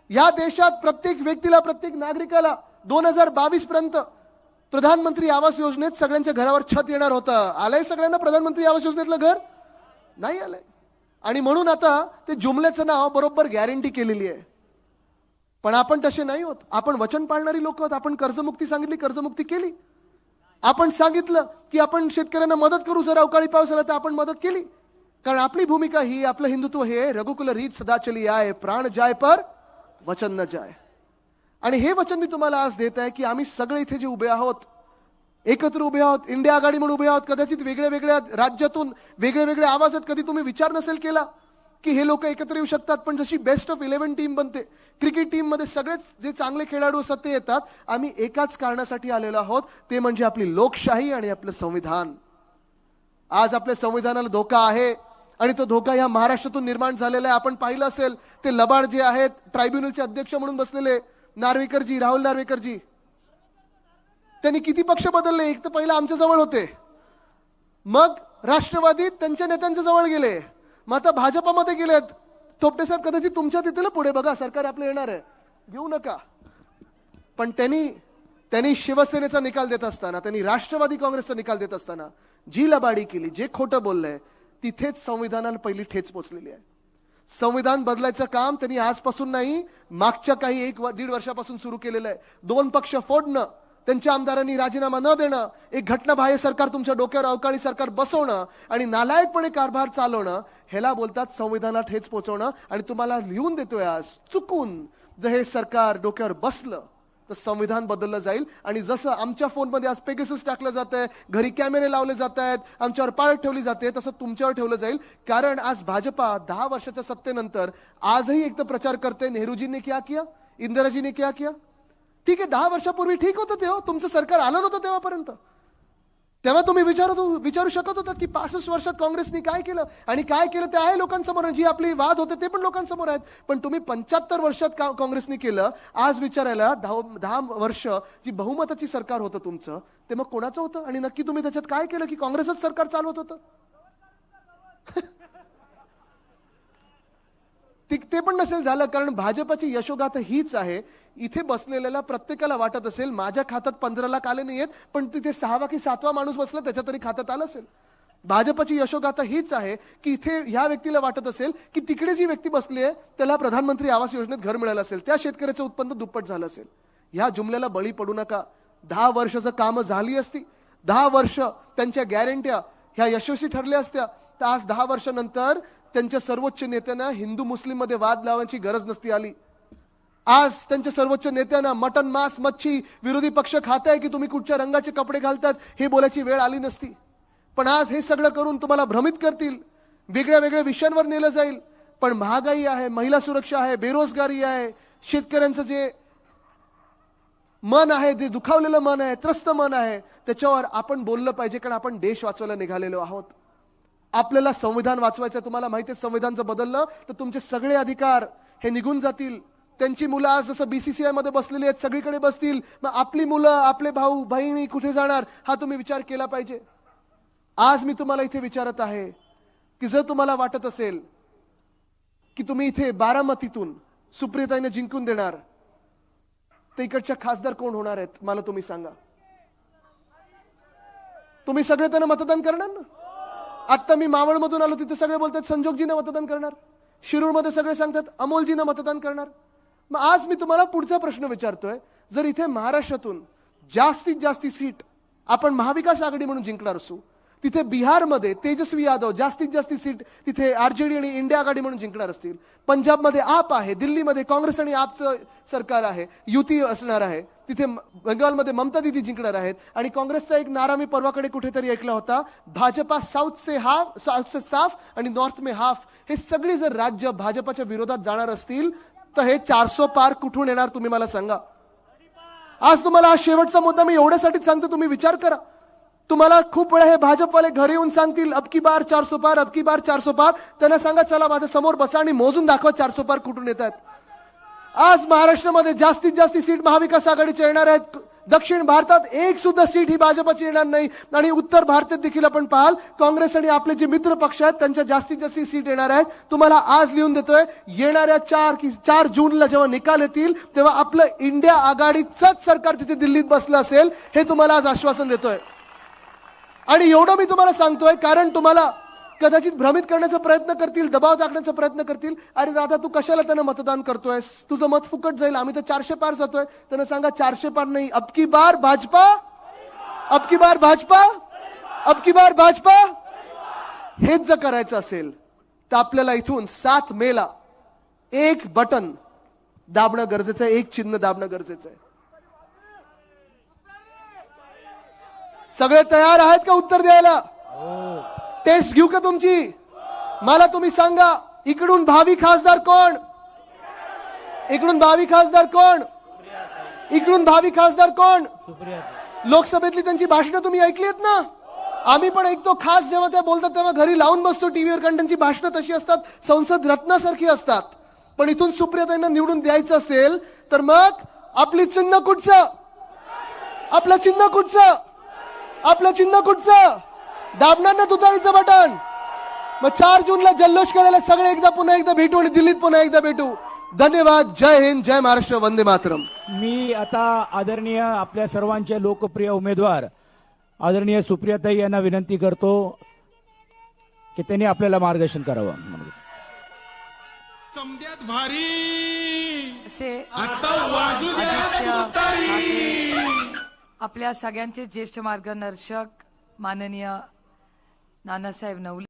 या देशात प्रत्येक व्यक्तीला, प्रत्येक नागरिकाला 2022 पर्यंत प्रधानमंत्री आवास योजनेत सगळ्यांच्या घरावर छत येणार होतं. आलंय सगळ्यांना प्रधानमंत्री आवास योजनेतलं घर? नाही आलंय. आणि म्हणून आता ते जुमल्याचं नाव बरोबर गॅरंटी केलेली आहे. पण आपण तसे नाही होत, आपण वचन पाळणारी लोक आहोत. आपण कर्जमुक्ती सांगितली, कर्जमुक्ती केली. आपण सांगितलं की आपण शेतकऱ्यांना मदत करू, जर अवकाळी पाऊस आला तर आपण मदत केली, कारण आपली भूमिका ही, आपलं हिंदुत्व हे रघुकुल रीत सदा चली आए, प्राण जाय पर वचन न जाय. आणि हे वचन मी तुम्हाला आज देत आहे की आम्ही सगळे इथे जे उभे आहोत, एकत्र उभे आहोत, इंडिया आघाडी म्हणून उभे आहोत. कदाचित वेगळ्या वेगळ्या राज्यातून वेगळे वेगळे आवाज आहेत, कधी तुम्ही विचार नसेल केला की हे लोक एकत्र येऊ शकतात, पण जशी बेस्ट ऑफ 11 टीम बनते, क्रिकेट टीम मध्ये सगळेच जे चांगले खेळाडू असतात ते येतात. आम्ही एकाच कारणासाठी आलेलो आहोत, ते म्हणजे आपली लोकशाही आणि आपलं संविधान. आज आपल्या संविधानाला धोका आहे आणि तो धोका या महाराष्ट्रातून निर्माण झालेला आहे. आपण पाहिलं असेल ते लबाड जे आहेत, ट्रायब्युनलचे अध्यक्ष म्हणून बसलेले नार्वेकरजी, राहुल नार्वेकरजी, त्यांनी किती पक्ष बदलले? एक तर पहिला आमच्या जवळ होते, मग राष्ट्रवादीत त्यांच्या नेत्यांच्या जवळ गेले, मग आता भाजपामध्ये गेलेत. थोपटे साहेब कदाचित तुमच्या तिथे पुढे बघा, सरकार आपलं येणार आहे, घेऊ नका. पण त्यांनी शिवसेनेचा निकाल देत असताना, त्यांनी राष्ट्रवादी काँग्रेसचा निकाल देत असताना जी लबाडी केली, जे खोटं बोललंय, तिथेच संविधानाला पहिली ठेच पोचलेली आहे. संविधान बदलायचं काम त्यांनी आजपासून नाही, मागच्या काही 1-1.5 वर्षापासून सुरू केलेलं आहे. 2 पक्ष फोडणं, त्यांच्या आमदारांनी राजीनामा न देणं, एक घटनाबाह्य सरकार तुमच्या डोक्यावर अवकाळी सरकार बसवणं आणि नालायकपणे कारभार चालवणं, ह्याला बोलतात संविधानाला ठेच पोचवणं. आणि तुम्हाला लिहून देतोय आज, चुकून जर हे सरकार डोक्यावर बसलं तर संविधान बदललं जाईल. आणि जसं आमच्या फोनमध्ये आज पेगासस टाकलं जात आहे, घरी कॅमेरे लावले जात आहेत, आमच्यावर पाळत ठेवली जाते, तसं तुमच्यावर ठेवलं जाईल. कारण आज भाजपा 10 वर्षाच्या सत्तेनंतर आजही एक तर प्रचार करते, नेहरूजींनी क्या किया, इंदिराजींनी क्या किया. ठीक आहे, 10 वर्षापूर्वी ठीक होतं ते, तुमचं सरकार आलं नव्हतं तेव्हापर्यंत. तेव्हा तुम्ही विचारू शकत होतात की 65 वर्षात काँग्रेसनी काय केलं आणि काय केलं ते आहे लोकांसमोर. जी आपली वाद होते ते पण लोकांसमोर आहेत. पण तुम्ही 75 वर्षात काँग्रेसनी केलं, आज विचारायला 10 वर्ष जी बहुमताची सरकार होतं तुमचं, ते मग कोणाचं होतं आणि नक्की तुम्ही त्याच्यात काय केलं की काँग्रेसच सरकार चालवत होतं. ते पण नसेल झालं, कारण भाजपाची यशोगाथा हीच आहे. इथे बसलेल्याला प्रत्येकाला वाटत असेल माझ्या खात्यात 15 लाख आले नाहीयेत, पण तिथे 6वा की 7वा माणूस बसला त्याच्या तरी खात्यात आलं असेल. भाजपाची यशोगाथा हीच आहे की इथे ह्या व्यक्तीला वाटत असेल की तिकडे जी व्यक्ती बसली आहे त्याला प्रधानमंत्री आवास योजनेत घर मिळालं असेल, त्या शेतकऱ्याचं उत्पन्न दुप्पट झालं असेल. ह्या जुमल्याला बळी पडू नका. 10 वर्षाचं कामं झाली असती, 10 वर्ष त्यांच्या गॅरंट्या ह्या यशस्वी ठरल्या असत्या, तर आज 10 वर्षानंतर त्यांच्या सर्वोच्च नेत्यांना हिंदू मुस्लिम मध्ये वाद लावायची गरज नसती आली. आज त्यांच्या सर्वोच्च नेत्यांना मटन मांस मच्छी विरोधी पक्ष खाताय की तुम्ही कुठच्या रंगाचे कपडे घालतात हे बोलायची वेळ आली नसती. पण आज हे सगळं करून तुम्हाला भ्रमित करतील, वेगळ्या वेगळ्या विषयांवर नेलं जाईल. पण महागाई आहे, महिला सुरक्षा आहे, बेरोजगारी आहे, शेतकऱ्यांचं जे मन आहे, जे दुखावलेलं मन आहे, त्रस्त मन आहे, त्याच्यावर आपण बोललं पाहिजे. कारण आपण देश वाचवायला निघालेलो आहोत. आपल्याला संविधान वाचवायचं. तुम्हाला माहिती आहे संविधान जर बदललं तर तुमचे सगळे अधिकार हे निघून जातील. त्यांची मुलं आज जसं BCCI मध्ये बसलेली आहेत सगळीकडे बसतील, मग आपली मुलं आपले भाऊ बहिणी कुठे जाणार हा तुम्ही विचार केला पाहिजे. आज मी तुम्हाला इथे विचारत आहे की जर तुम्हाला वाटत असेल की तुम्ही इथे बारामतीतून सुप्रियाताईंना जिंकून देणार, तर इकडच्या खासदार कोण होणार आहेत मला तुम्ही सांगा. तुम्ही सगळे त्यांना मतदान करणार ना. आता मी मावळमधून आलो, तिथे सगळे बोलतात संजोगजींना मतदान करणार. शिरूरमध्ये सगळे सांगतात अमोलजींना मतदान करणार. मग आज मी तुम्हाला पुढचा प्रश्न विचारतोय, जर इथे महाराष्ट्रातून जास्तीत जास्त सीट आपण महाविकास आघाडी म्हणून जिंकणार असू, तिथे बिहारमध्ये तेजस्वी यादव जास्तीत जास्त सीट तिथे RJD आणि इंडिया आघाडी म्हणून जिंकणार असतील, पंजाबमध्ये आप आहे, दिल्लीमध्ये काँग्रेस आणि आपचं सरकार आहे, युती असणार आहे, तिथे बंगालमध्ये ममता दीदी जिंकणार आहेत, आणि काँग्रेसचा एक नारा मी परवाकडे कुठेतरी ऐकला होता, भाजपा साऊथ से साफ आणि नॉर्थ में हाफ. हे सगळी जर राज्य भाजपाच्या विरोधात जाणार असतील तर हे 400 पार कुठून येणार तुम्ही मला सांगा. आज तुम्हाला हा शेवटचा मुद्दा मी एवढ्यासाठीच सांगतो, तुम्ही विचार करा. तुम्हाला खूप वेळा हे भाजपवाले घरी येऊन सांगतील अब की बार 400 पार, अब की बार 400 पार. त्यांना सांगा चला माझ्या समोर बसा आणि मोजून दाखवा 400 पार कुठून येत आहेत. आज महाराष्ट्रामध्ये जास्तीत जास्त सीट महाविकास आघाडीच्या येणार आहेत. दक्षिण भारतात एक सुद्धा सीट ही भाजपची येणार नाही. आणि उत्तर भारतात देखील आपण पाहाल काँग्रेस आणि आपले जे मित्र पक्ष आहेत त्यांच्या जास्तीत जास्त सीट येणार आहेत. तुम्हाला आज लिहून देतोय, येणाऱ्या 4 जूनला जेव्हा निकाल येतील तेव्हा आपलं इंडिया आघाडीचंच सरकार तिथे दिल्लीत बसलं असेल, हे तुम्हाला आज आश्वासन देतोय. आणि एवढं मी तुम्हाला सांगतोय कारण तुम्हाला कदाचित भ्रमित करण्याचा प्रयत्न करतील, दबाव टाकण्याचा प्रयत्न करतील. अरे दादा तू कशाला त्यांना मतदान करतोयस, तुझं मत फुकट जाईल, आम्ही तर 400 पार जातोय. त्यांना सांगा 400 पार नाही, अब की बार भाजपा, अब की बार भाजपा, अब की बार भाजपा. हेच जर करायचं असेल तर आपल्याला इथून 7 मेला एक बटन दाबणं गरजेचं आहे, एक चिन्ह दाबणं गरजेचं आहे. सगळे तयार आहेत का उत्तर द्यायला? टेस्ट घेऊ का तुमची? मला तुम्ही सांगा, इकडून भावी खासदार कोण? इकडून भावी खासदार कोण? इकडून भावी खासदार कोण? लोकसभेतली त्यांची भाषणं तुम्ही ऐकलीत ना? आम्ही पण ऐकतो. खास जेव्हा त्या बोलतात तेव्हा घरी लावून बसतो टीव्हीवर, कारण त्यांची भाषणं तशी असतात, संसद रत्नासारखी असतात. पण इथून सुप्रियाताईंना निवडून द्यायचं असेल तर मग आपली चिन्ह कुठचं? आपलं चिन्ह कुठचं? आपलं चिन्ह कुठचं? दाबणार ना तुतारीचं बटन. मग 4 जूनला जल्लोष करायला सगळे एकदा पुन्हा एकदा भेटू आणि दिल्लीत पुन्हा एकदा भेटू. धन्यवाद. जय हिंद, जय महाराष्ट्र, वंदे मातरम. मी आता आदरणीय आपल्या सर्वांचे लोकप्रिय उमेदवार आदरणीय सुप्रियाताई यांना विनंती करतो की त्यांनी आपल्याला मार्गदर्शन करावं. समद्यात भारी असे आता वाजू द्या. आपल्या सगळ्यांचे ज्येष्ठ मार्गदर्शक माननीय नानासाहेब नवले